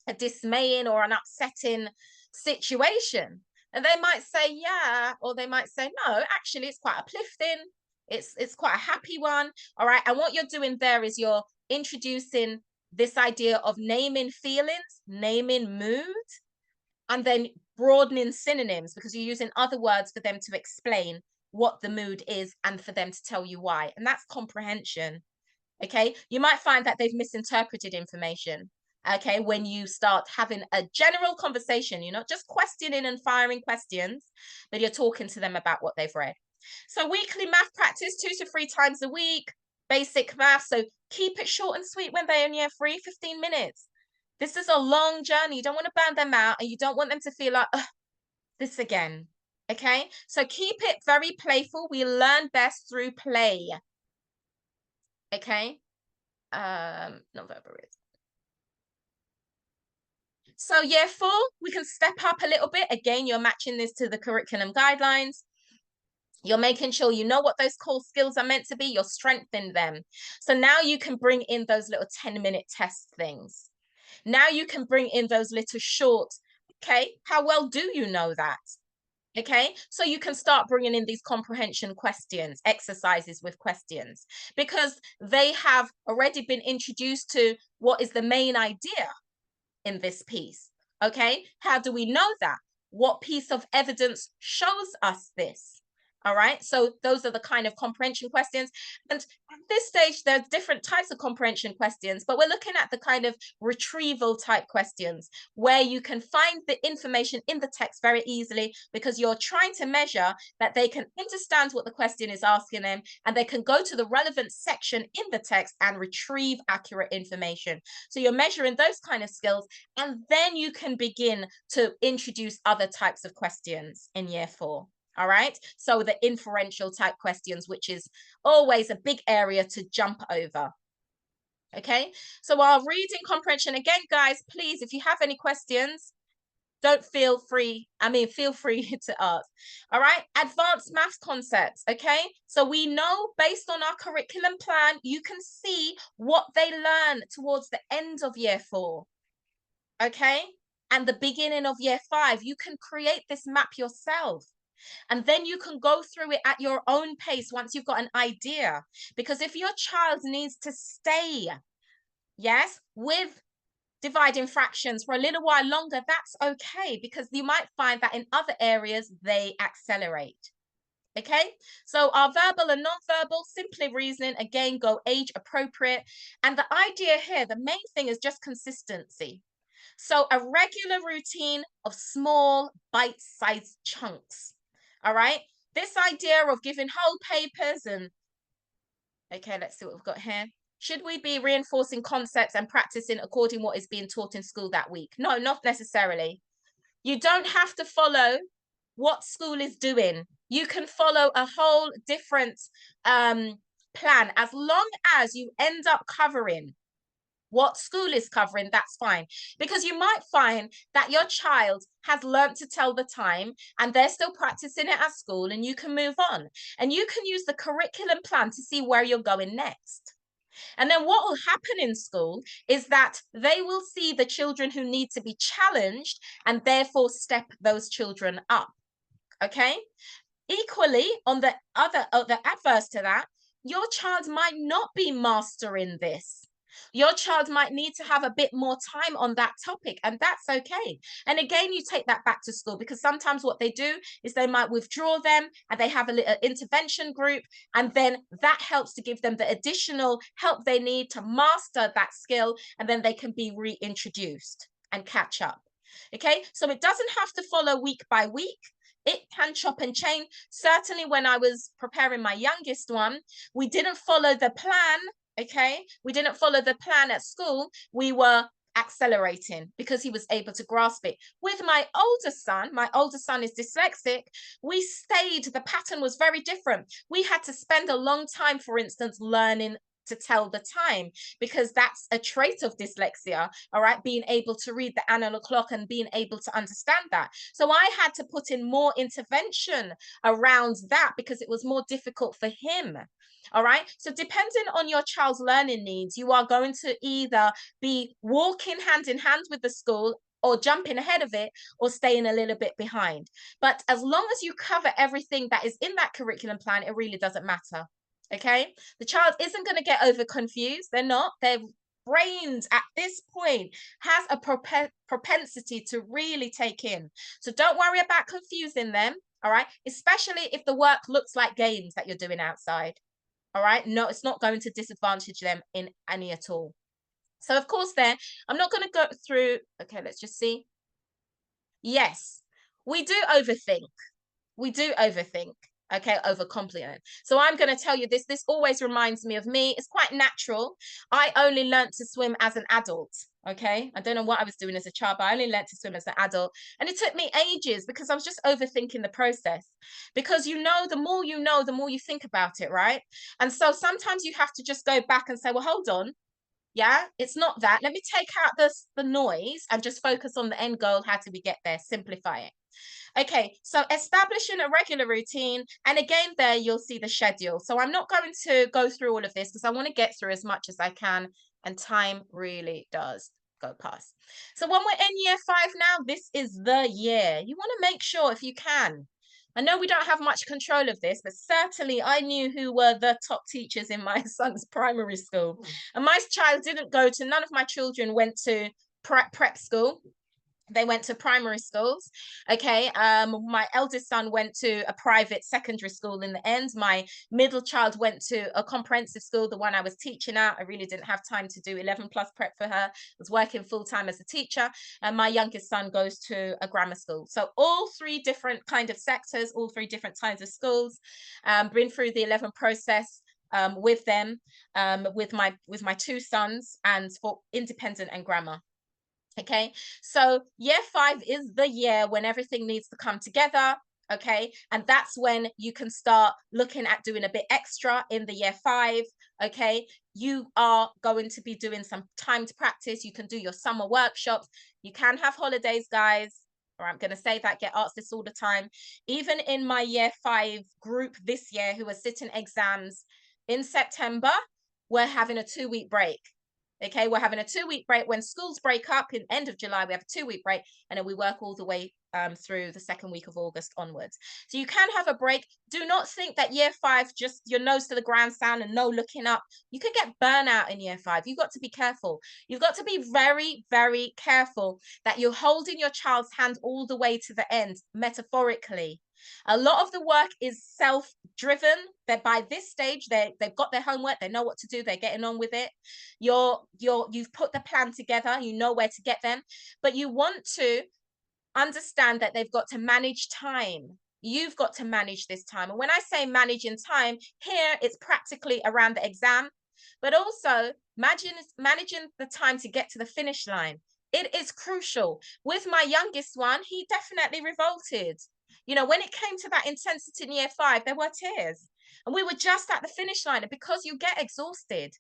a dismaying or an upsetting situation. And they might say, yeah, or they might say, no, actually, it's quite uplifting. It's quite a happy one. All right. And what you're doing there is you're introducing this idea of naming feelings, naming mood, and then broadening synonyms, because you're using other words for them to explain what the mood is and for them to tell you why. And that's comprehension. Okay. You might find that they've misinterpreted information. Okay. When you start having a general conversation, you're not just questioning and firing questions, but you're talking to them about what they've read. So weekly math practice, 2 to 3 times a week, basic math. So keep it short and sweet when they're in year 3, 15 minutes. This is a long journey. You don't want to burn them out, and you don't want them to feel like, this again. Okay. So keep it very playful. We learn best through play. Okay. November is. So year 4, we can step up a little bit. Again, you're matching this to the curriculum guidelines. You're making sure you know what those core skills are meant to be. You're strengthening them. So now you can bring in those little 10-minute test things. Now you can bring in those little short, okay, how well do you know that? Okay, so you can start bringing in these comprehension questions, exercises with questions, because they have already been introduced to what is the main idea in this piece. Okay, how do we know that? What piece of evidence shows us this? All right, so those are the kind of comprehension questions. And at this stage, there's different types of comprehension questions, but we're looking at the kind of retrieval type questions where you can find the information in the text very easily because you're trying to measure that they can understand what the question is asking them and they can go to the relevant section in the text and retrieve accurate information. So you're measuring those kind of skills, and then you can begin to introduce other types of questions in year 4. All right, so the inferential type questions, which is always a big area to jump over. Okay, so our reading comprehension, again, guys, please, if you have any questions, don't feel free to ask. All right, advanced math concepts. Okay, so we know based on our curriculum plan, you can see what they learn towards the end of year 4. Okay, and the beginning of year 5, you can create this map yourself. And then you can go through it at your own pace once you've got an idea. Because if your child needs to stay, yes, with dividing fractions for a little while longer, that's okay, because you might find that in other areas they accelerate. Okay, so our verbal and non-verbal, simply reasoning, again, go age appropriate. And the idea here, the main thing is just consistency. So a regular routine of small bite-sized chunks. All right, this idea of giving whole papers and, okay, let's see what we've got here. Should we be reinforcing concepts and practicing according to what is being taught in school that week? No, not necessarily. You don't have to follow what school is doing. You can follow a whole different plan as long as you end up covering what school is covering, that's fine. Because you might find that your child has learned to tell the time and they're still practicing it at school, and you can move on. And you can use the curriculum plan to see where you're going next. And then what will happen in school is that they will see the children who need to be challenged and therefore step those children up. Okay? Equally, on the adverse to that, your child might not be mastering this. Your child might need to have a bit more time on that topic, and that's okay. And again, you take that back to school, because sometimes what they do is they might withdraw them and they have a little intervention group, and then that helps to give them the additional help they need to master that skill, and then they can be reintroduced and catch up. Okay, so it doesn't have to follow week by week. It can chop and change. Certainly when I was preparing my youngest one, we didn't follow the plan. Okay, we didn't follow the plan at school. We were accelerating because he was able to grasp it. With my older son is dyslexic, we stayed, the pattern was very different. We had to spend a long time, for instance, learning to tell the time, because that's a trait of dyslexia. All right, being able to read the analog clock and being able to understand that. So I had to put in more intervention around that because it was more difficult for him. All right, so depending on your child's learning needs, you are going to either be walking hand in hand with the school or jumping ahead of it or staying a little bit behind. But as long as you cover everything that is in that curriculum plan, it really doesn't matter. Okay, the child isn't going to get over confused. They're not. Their brains at this point has a propensity to really take in. So don't worry about confusing them. All right, especially if the work looks like games that you're doing outside. All right, no, it's not going to disadvantage them in any at all. So of course then, I'm not going to go through, okay, let's just see. Yes, we do overthink. We do overthink. Okay, overcomplicate. So I'm going to tell you this. This always reminds me of me. It's quite natural. I only learned to swim as an adult. Okay, I don't know what I was doing as a child, but I only learned to swim as an adult. And it took me ages because I was just overthinking the process. Because the more you think about it, right? And so sometimes you have to just go back and say, well, hold on. Yeah, it's not that. Let me take out the noise and just focus on the end goal. How do we get there? Simplify it. Okay, so establishing a regular routine. And again, there you'll see the schedule. So I'm not going to go through all of this because I want to get through as much as I can. And time really does go past. So when we're in year 5 now, this is the year. You want to make sure if you can. I know we don't have much control of this, but certainly I knew who were the top teachers in my son's primary school. And my child didn't go to, none of my children went to prep school. They went to primary schools. Okay. My eldest son went to a private secondary school in the end. My middle child went to a comprehensive school, the one I was teaching at. I really didn't have time to do 11 plus prep for her. I was working full time as a teacher. And my youngest son goes to a grammar school. So all 3 different kind of sectors, all 3 different kinds of schools, been through the 11 process with them, with my 2 sons, and for independent and grammar. Okay, so year 5 is the year when everything needs to come together. Okay, and that's when you can start looking at doing a bit extra in the year 5. Okay, you are going to be doing some timed practice. You can do your summer workshops. You can have holidays, guys. Or I'm going to say that, get asked this all the time. Even in my year 5 group this year who are sitting exams in September, we're having a 2-week break. Okay, we're having a 2-week break. When schools break up in end of July, we have a 2-week break, and then we work all the way through the second week of August onwards. So you can have a break. Do not think that year 5, just your nose to the ground sound and no looking up. You could get burnout in year 5. You've got to be careful. You've got to be very, very careful that you're holding your child's hand all the way to the end, metaphorically. A lot of the work is self-driven. That by this stage, they've got their homework, they know what to do, they're getting on with it. You've put the plan together, you know where to get them, but you want to understand that they've got to manage time. You've got to manage this time. And when I say managing time, here it's practically around the exam, but also managing the time to get to the finish line. It is crucial. With my youngest one, he definitely revolted. You know, when it came to that intensity in year 5, there were tears. And we were just at the finish line. And because you get exhausted,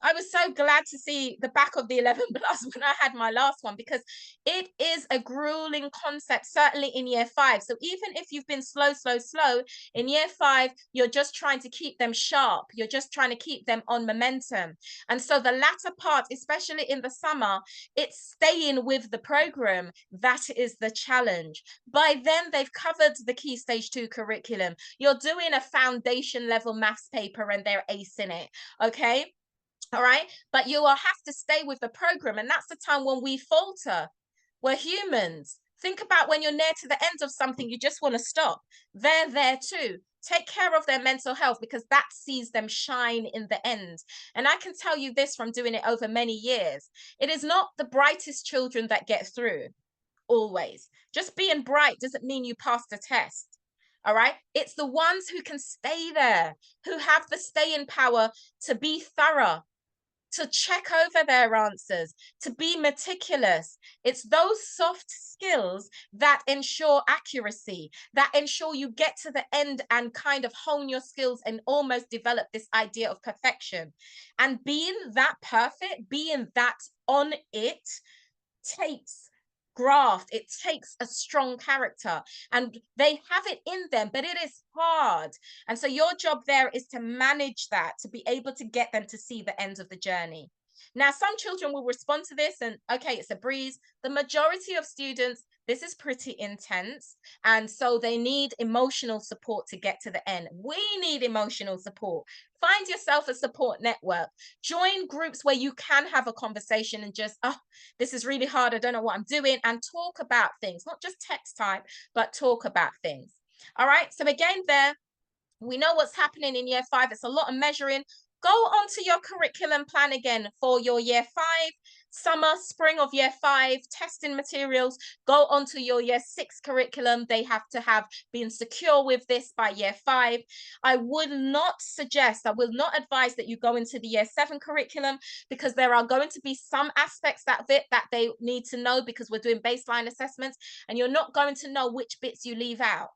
I was so glad to see the back of the 11 plus when I had my last one, because it is a grueling concept, certainly in year 5. So even if you've been slow in year 5, you're just trying to keep them sharp. You're just trying to keep them on momentum. And so the latter part, especially in the summer, it's staying with the program. That is the challenge. By then, they've covered the Key Stage 2 curriculum. You're doing a foundation level maths paper and they're acing it. Okay. All right. But you will have to stay with the program. And that's the time when we falter. We're humans. Think about when you're near to the end of something, you just want to stop. They're there too. Take care of their mental health, because that sees them shine in the end. And I can tell you this from doing it over many years. It is not the brightest children that get through always. Just being bright doesn't mean you pass the test. All right. It's the ones who can stay there, who have the staying power to be thorough, to check over their answers, to be meticulous. It's those soft skills that ensure accuracy, that ensure you get to the end and kind of hone your skills and almost develop this idea of perfection. And being that perfect, being that on it, takes graft. It takes a strong character, and they have it in them, but it is hard. And so your job there is to manage that, to be able to get them to see the end of the journey. Now, some children will respond to this and, okay, it's a breeze. The majority of students, this is pretty intense. And so they need emotional support to get to the end. We need emotional support. Find yourself a support network. Join groups where you can have a conversation and just, oh, this is really hard. I don't know what I'm doing. And talk about things, not just text type, but talk about things. All right. So again, there, we know what's happening in year 5. It's a lot of measuring. Go onto your curriculum plan again for your year 5, summer, spring of year 5, testing materials. Go onto your year 6 curriculum. They have to have been secure with this by year 5. I would not suggest, I will not advise that you go into the year 7 curriculum, because there are going to be some aspects of it that they need to know, because we're doing baseline assessments and you're not going to know which bits you leave out.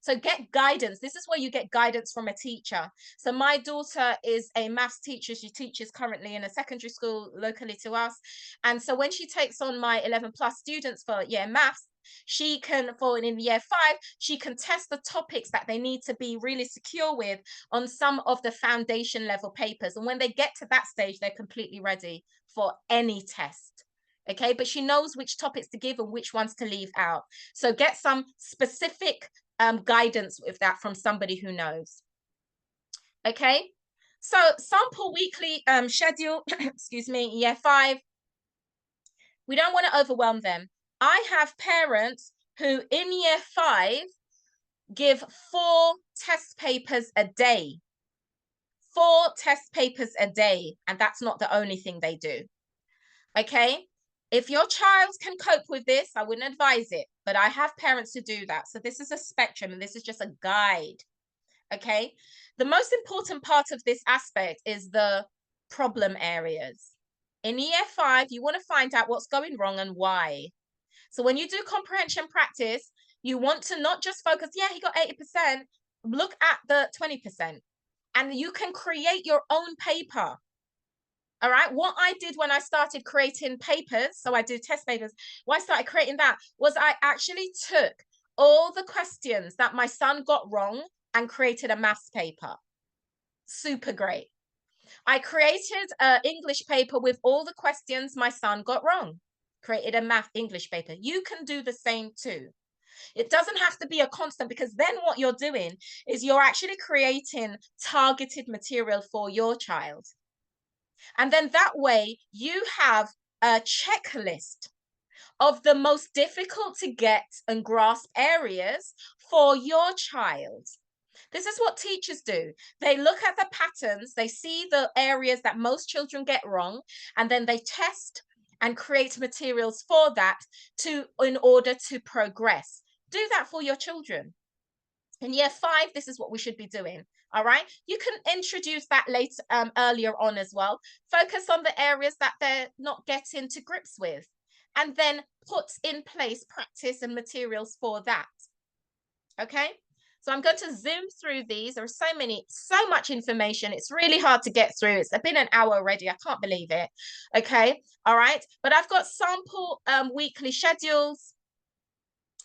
So get guidance. This is where you get guidance from a teacher. So my daughter is a maths teacher. She teaches currently in a secondary school locally to us. And so when she takes on my 11 plus students for maths, She can, for in year 5, she can test the topics that they need to be really secure with on some of the foundation level papers. And when they get to that stage, they're completely ready for any test. Okay, but she knows which topics to give and which ones to leave out. So get some specific guidance with that from somebody who knows. Okay, so sample weekly schedule, excuse me, year 5. We don't want to overwhelm them. I have parents who in year 5 give 4 test papers a day. 4 test papers a day, and that's not the only thing they do. Okay, if your child can cope with this, I wouldn't advise it, but I have parents who do that. So this is a spectrum, and this is just a guide. Okay, the most important part of this aspect is the problem areas. In year 5, you want to find out what's going wrong and why. So when you do comprehension practice, you want to not just focus, yeah, he got 80%, look at the 20%, and you can create your own paper. All right, what I did when I started creating papers, so I do test papers, when I started creating that was I actually took all the questions that my son got wrong and created a maths paper. Super great. I created an English paper with all the questions my son got wrong. Created a math English paper. You can do the same too. It doesn't have to be a constant, because then what you're doing is you're actually creating targeted material for your child. And then that way you have a checklist of the most difficult to get and grasp areas for your child. This is what teachers do. They look at the patterns, they see the areas that most children get wrong, and then they test and create materials for that in order to progress. Do that for your children. In year 5, this is what we should be doing. All right. You can introduce that later, earlier on as well. Focus on the areas that they're not getting to grips with, and then put in place practice and materials for that. Okay. So I'm going to zoom through these. There are so much information. It's really hard to get through. It's been an hour already. I can't believe it. Okay. All right. But I've got sample weekly schedules.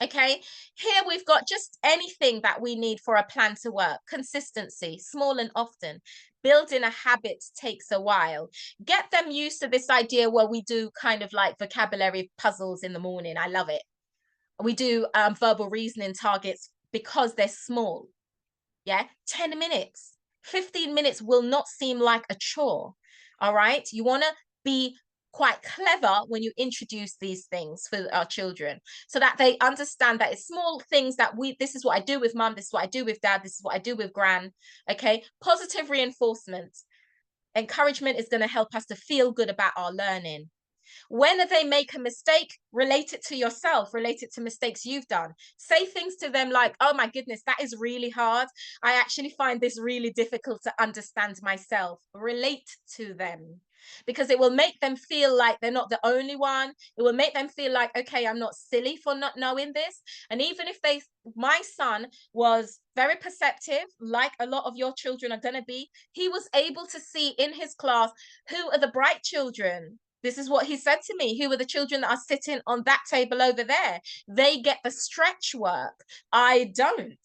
Okay, here we've got just anything that we need for a plan to work. Consistency, small and often. Building a habit takes a while. Get them used to this idea where we do kind of like vocabulary puzzles in the morning. I love it. We do verbal reasoning targets because they're small. Yeah, 10 minutes, 15 minutes will not seem like a chore. All right, you want to be quite clever when you introduce these things for our children, so that they understand that it's small things that this is what I do with mum, this is what I do with dad, this is what I do with gran. Okay, positive reinforcement. Encouragement is going to help us to feel good about our learning. When they make a mistake, relate it to yourself, relate it to mistakes you've done. Say things to them like, oh my goodness, that is really hard. I actually find this really difficult to understand myself. Relate to them, because it will make them feel like they're not the only one. It will make them feel like, okay, I'm not silly for not knowing this. And even if my son was very perceptive, like a lot of your children are going to be, he was able to see in his class who are the bright children. This is what he said to me. Who are the children that are sitting on that table over there? They get the stretch work. I don't.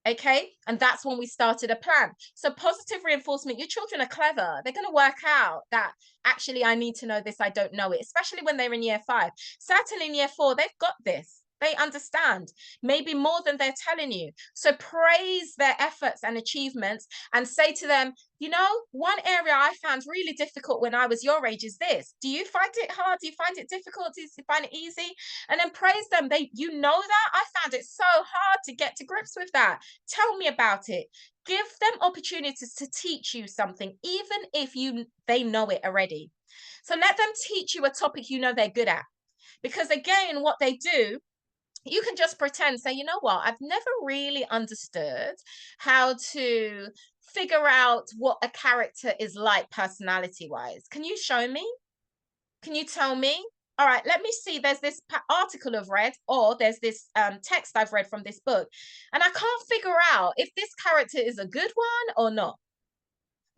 Okay. And that's when we started a plan. So positive reinforcement, your children are clever. They're going to work out that actually I need to know this. I don't know it, especially when they're in year 5. Certainly in year 4, they've got this. They understand, maybe more than they're telling you. So praise their efforts and achievements and say to them, you know, one area I found really difficult when I was your age is this. Do you find it hard? Do you find it difficult? Do you find it easy? And then praise them. You know that? I found it so hard to get to grips with that. Tell me about it. Give them opportunities to teach you something, even if they know it already. So let them teach you a topic you know they're good at. Because again, what they do, you can just pretend, say, you know what, I've never really understood how to figure out what a character is like personality wise. Can you show me? Can you tell me? All right, let me see. There's this article I've read, or there's this text I've read from this book, and I can't figure out if this character is a good one or not.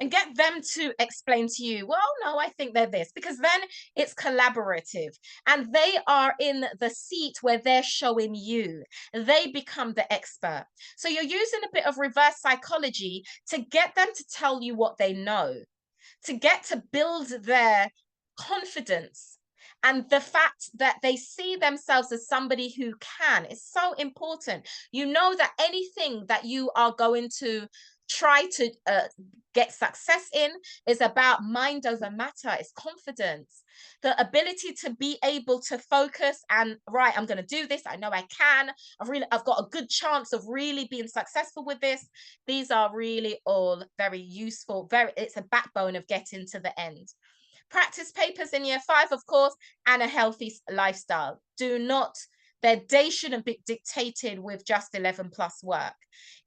and get them to explain to you, well, no, I think they're this, because then it's collaborative and they are in the seat where they're showing you. They become the expert. So you're using a bit of reverse psychology to get them to tell you what they know, to get to build their confidence. And the fact that they see themselves as somebody who can is so important. You know that anything that you are going to try to get success in is about mind over matter. It's confidence, the ability to be able to focus and, right, I'm going to do this. I know I can. I've got a good chance of really being successful with this. These are really all very useful. It's a backbone of getting to the end. Practice papers in year 5, of course, and a healthy lifestyle. Their day shouldn't be dictated with just 11 plus work.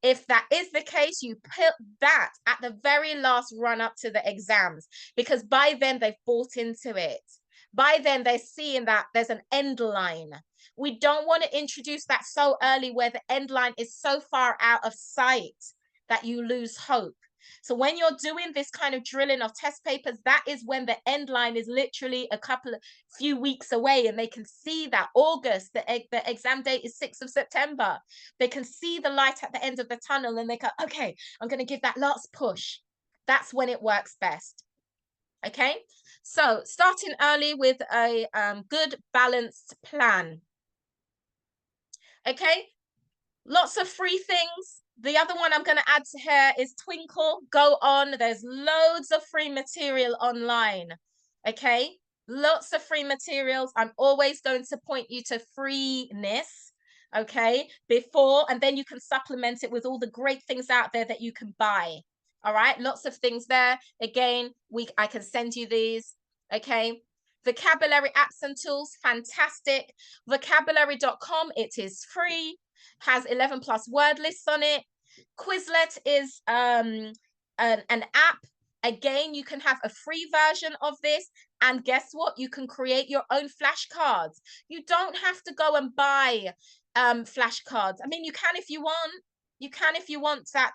If that is the case, you put that at the very last run up to the exams, because by then they've bought into it. By then they're seeing that there's an end line. We don't want to introduce that so early where the end line is so far out of sight that you lose hope. So when you're doing this kind of drilling of test papers, that is when the end line is literally few weeks away, and they can see that August, the exam date is 6th of September. They can see the light at the end of the tunnel and they go, okay, I'm going to give that last push. That's when it works best. Okay, so starting early with a good balanced plan. Okay, lots of free things. The other one I'm going to add to here is Twinkle. Go on. There's loads of free material online. Okay, lots of free materials. I'm always going to point you to freeness. Okay, before, and then you can supplement it with all the great things out there that you can buy. All right, lots of things there. Again, I can send you these. Okay, vocabulary apps and tools, fantastic. Vocabulary.com, it is free, has 11 plus word lists on it. Quizlet is an app. Again, you can have a free version of this. And guess what? You can create your own flashcards. You don't have to go and buy flashcards. I mean, you can if you want. You can if you want that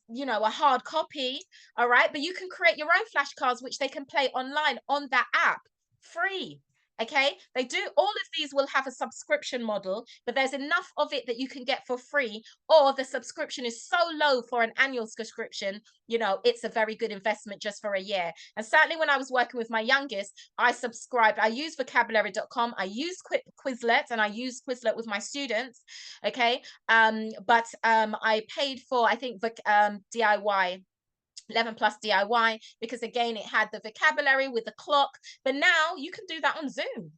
a hard copy, all right, but you can create your own flashcards which they can play online on that app, free. Okay, they do, all of these will have a subscription model, but there's enough of it that you can get for free, or the subscription is so low for an annual subscription, it's a very good investment just for a year. And certainly when I was working with my youngest, I used vocabulary.com, I used Quizlet, and I used Quizlet with my students. Okay, but I paid for, I think, DIY, 11 plus DIY, because again, it had the vocabulary with the clock, but now you can do that on Zoom.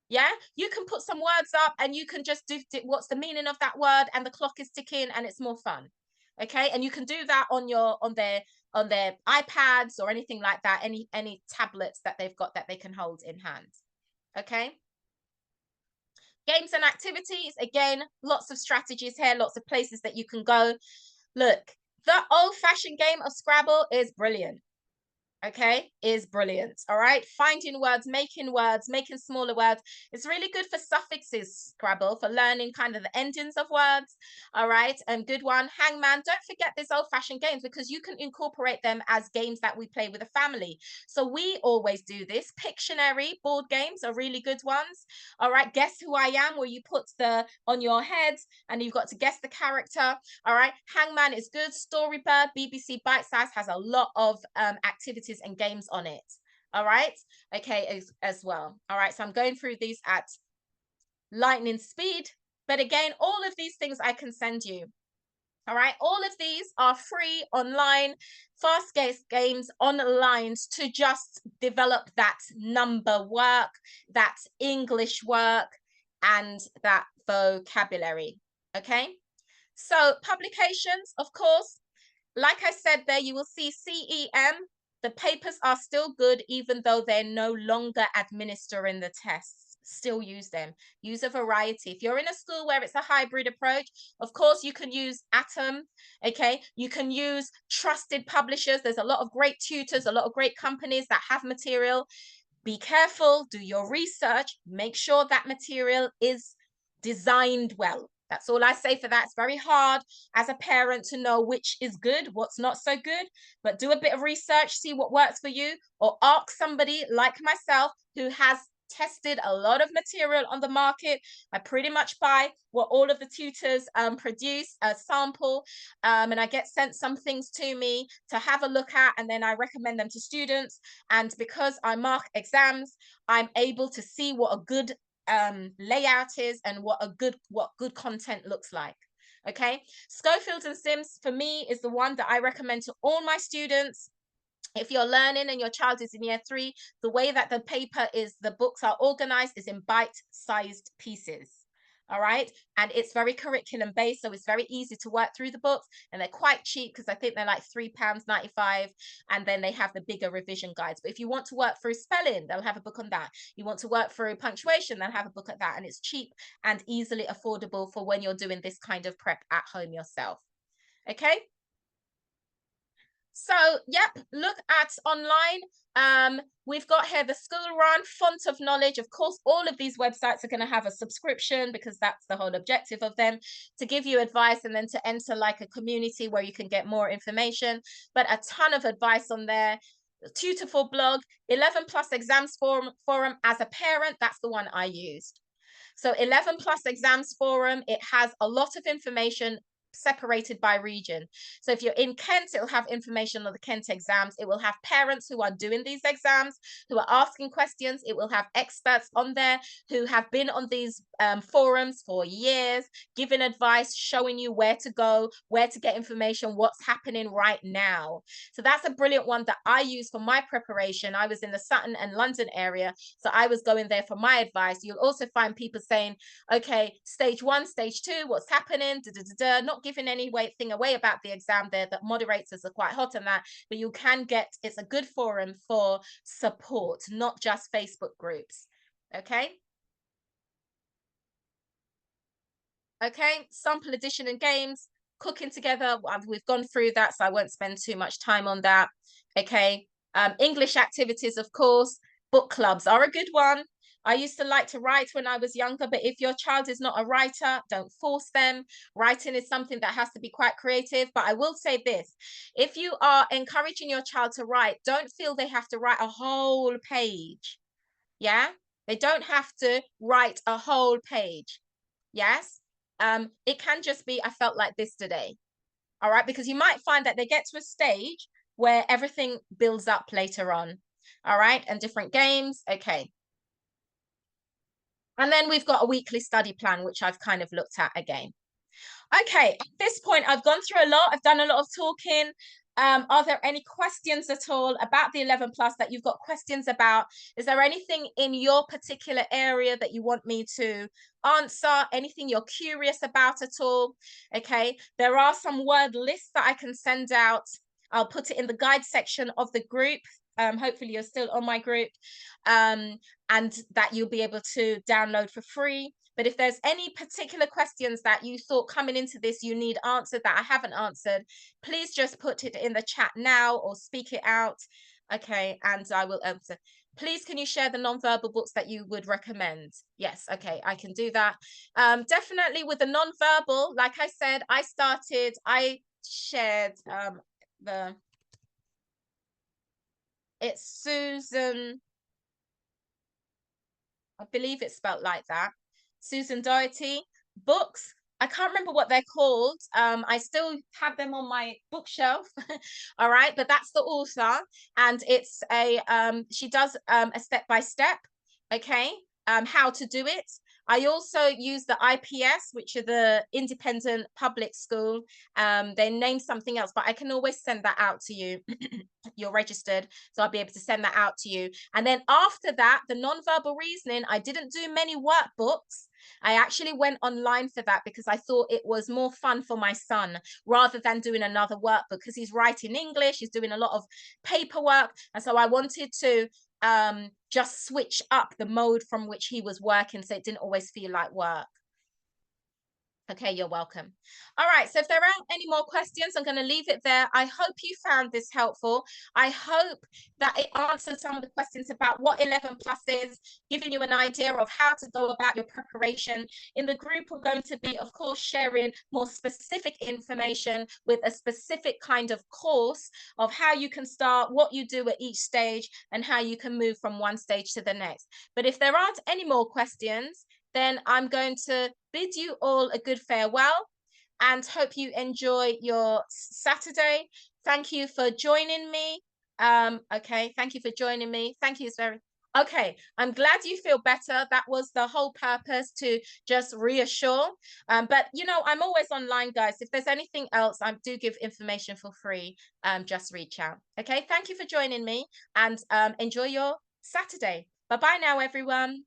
Yeah, you can put some words up and you can just do what's the meaning of that word, and the clock is ticking and it's more fun. Okay, and you can do that on their iPads or anything like that, any tablets that they've got that they can hold in hand. Okay, games and activities, again, lots of strategies here, lots of places that you can go. Look, the old-fashioned game of Scrabble is brilliant. Okay, is brilliant. All right, finding words, making smaller words. It's really good for suffixes, Scrabble, for learning kind of the endings of words. All right, and good one. Hangman, don't forget these old-fashioned games, because you can incorporate them as games that we play with a family. So we always do this. Pictionary board games are really good ones. All right, Guess Who I Am, where you put on your head and you've got to guess the character. All right, Hangman is good. Storybird, BBC Bite Size has a lot of activities and games on it. All right, okay, as well. All right, so I'm going through these at lightning speed, but again, all of these things I can send you. All right, all of these are free online, fast-paced games online to just develop that number work, that English work, and that vocabulary. Okay, so publications, of course, like I said there, you will see CEM. The papers are still good, even though they're no longer administering the tests. Still use them. Use a variety. If you're in a school where it's a hybrid approach, of course, you can use Atom. Okay, you can use trusted publishers. There's a lot of great tutors, a lot of great companies that have material. Be careful, do your research, make sure that material is designed well. That's all I say for that. It's very hard as a parent to know which is good, what's not so good, but do a bit of research, see what works for you, or ask somebody like myself who has tested a lot of material on the market. I pretty much buy what all of the tutors produce, a sample, and I get sent some things to me to have a look at, and then I recommend them to students. And because I mark exams, I'm able to see what a good layout is and what good content looks like. Okay, Schofield and Sims for me is the one that I recommend to all my students. If you're learning and your child is in year 3, the way that the books are organized is in bite-sized pieces. All right. And it's very curriculum based. So it's very easy to work through the books, and they're quite cheap because I think they're like £3.95. And then they have the bigger revision guides. But if you want to work through spelling, they'll have a book on that. You want to work through punctuation, they'll have a book at that. And it's cheap and easily affordable for when you're doing this kind of prep at home yourself. Okay. So, yep, look at online. We've got here the School Run, Font of Knowledge. Of course, all of these websites are going to have a subscription because that's the whole objective of them, to give you advice and then to enter like a community where you can get more information. But a ton of advice on there. Tutor4 blog, 11 plus exams forum. As a parent, that's the one I used. So 11 plus exams forum, it has a lot of information separated by region. So if you're in Kent, it'll have information on the Kent exams. It will have parents who are doing these exams, who are asking questions. It will have experts on there who have been on these forums for years, giving advice, showing you where to go, where to get information, what's happening right now. So that's a brilliant one that I use for my preparation. I was in the Sutton and London area, so I was going there for my advice. You'll also find people saying, okay, stage 1, stage 2, what's happening, not giving anything away about the exam there. That moderators are quite hot on that, but you can get, it's a good forum for support, not just Facebook groups. Okay. Okay, sample edition and games, cooking together. We've gone through that, so I won't spend too much time on that. Okay, English activities, of course. Book clubs are a good one. I used to like to write when I was younger, but if your child is not a writer, don't force them. Writing is something that has to be quite creative. But I will say this, if you are encouraging your child to write, don't feel they have to write a whole page. Yeah, they don't have to write a whole page. Yes, it can just be, I felt like this today. All right, because you might find that they get to a stage where everything builds up later on. All right, and different games. Okay. And then we've got a weekly study plan, which I've kind of looked at again. Okay, at this point, I've gone through a lot. I've done a lot of talking. Are there any questions at all about the 11 plus that you've got questions about? Is there anything in your particular area that you want me to answer? Anything you're curious about at all? Okay, there are some word lists that I can send out. I'll put it in the guide section of the group. Hopefully you're still on my group, and that you'll be able to download for free. But if there's any particular questions that you thought coming into this you need answered that I haven't answered, please just put it in the chat now or speak it out. Okay, and I will answer. Please, can you share the non-verbal books that you would recommend? Yes, okay, I can do that. Definitely with the non-verbal, like I said, I shared it's Susan, I believe it's spelled like that. Susan Doherty books. I can't remember what they're called. I still have them on my bookshelf. All right, but that's the author, and it's she does a step-by-step, okay, how to do it. I also use the IPS, which are the Independent Public School. They name something else, but I can always send that out to you. You're registered, so I'll be able to send that out to you. And then after that, the non-verbal reasoning, I didn't do many workbooks. I actually went online for that because I thought it was more fun for my son rather than doing another workbook, because he's writing English, he's doing a lot of paperwork. And so I wanted to just switch up the mode from which he was working, so it didn't always feel like work. Okay, you're welcome. All right, so if there aren't any more questions, I'm going to leave it there. I hope you found this helpful. I hope that it answered some of the questions about what 11 plus is, giving you an idea of how to go about your preparation. In the group, we're going to be, of course, sharing more specific information with a specific kind of course of how you can start, what you do at each stage, and how you can move from one stage to the next. But if there aren't any more questions, then I'm going to bid you all a good farewell and hope you enjoy your Saturday. Thank you for joining me. Okay, thank you for joining me. Thank you, very okay. I'm glad you feel better. That was the whole purpose, to just reassure. But you know, I'm always online, guys. If there's anything else, I do give information for free. Just reach out. Okay, thank you for joining me, and enjoy your Saturday. Bye bye now, everyone.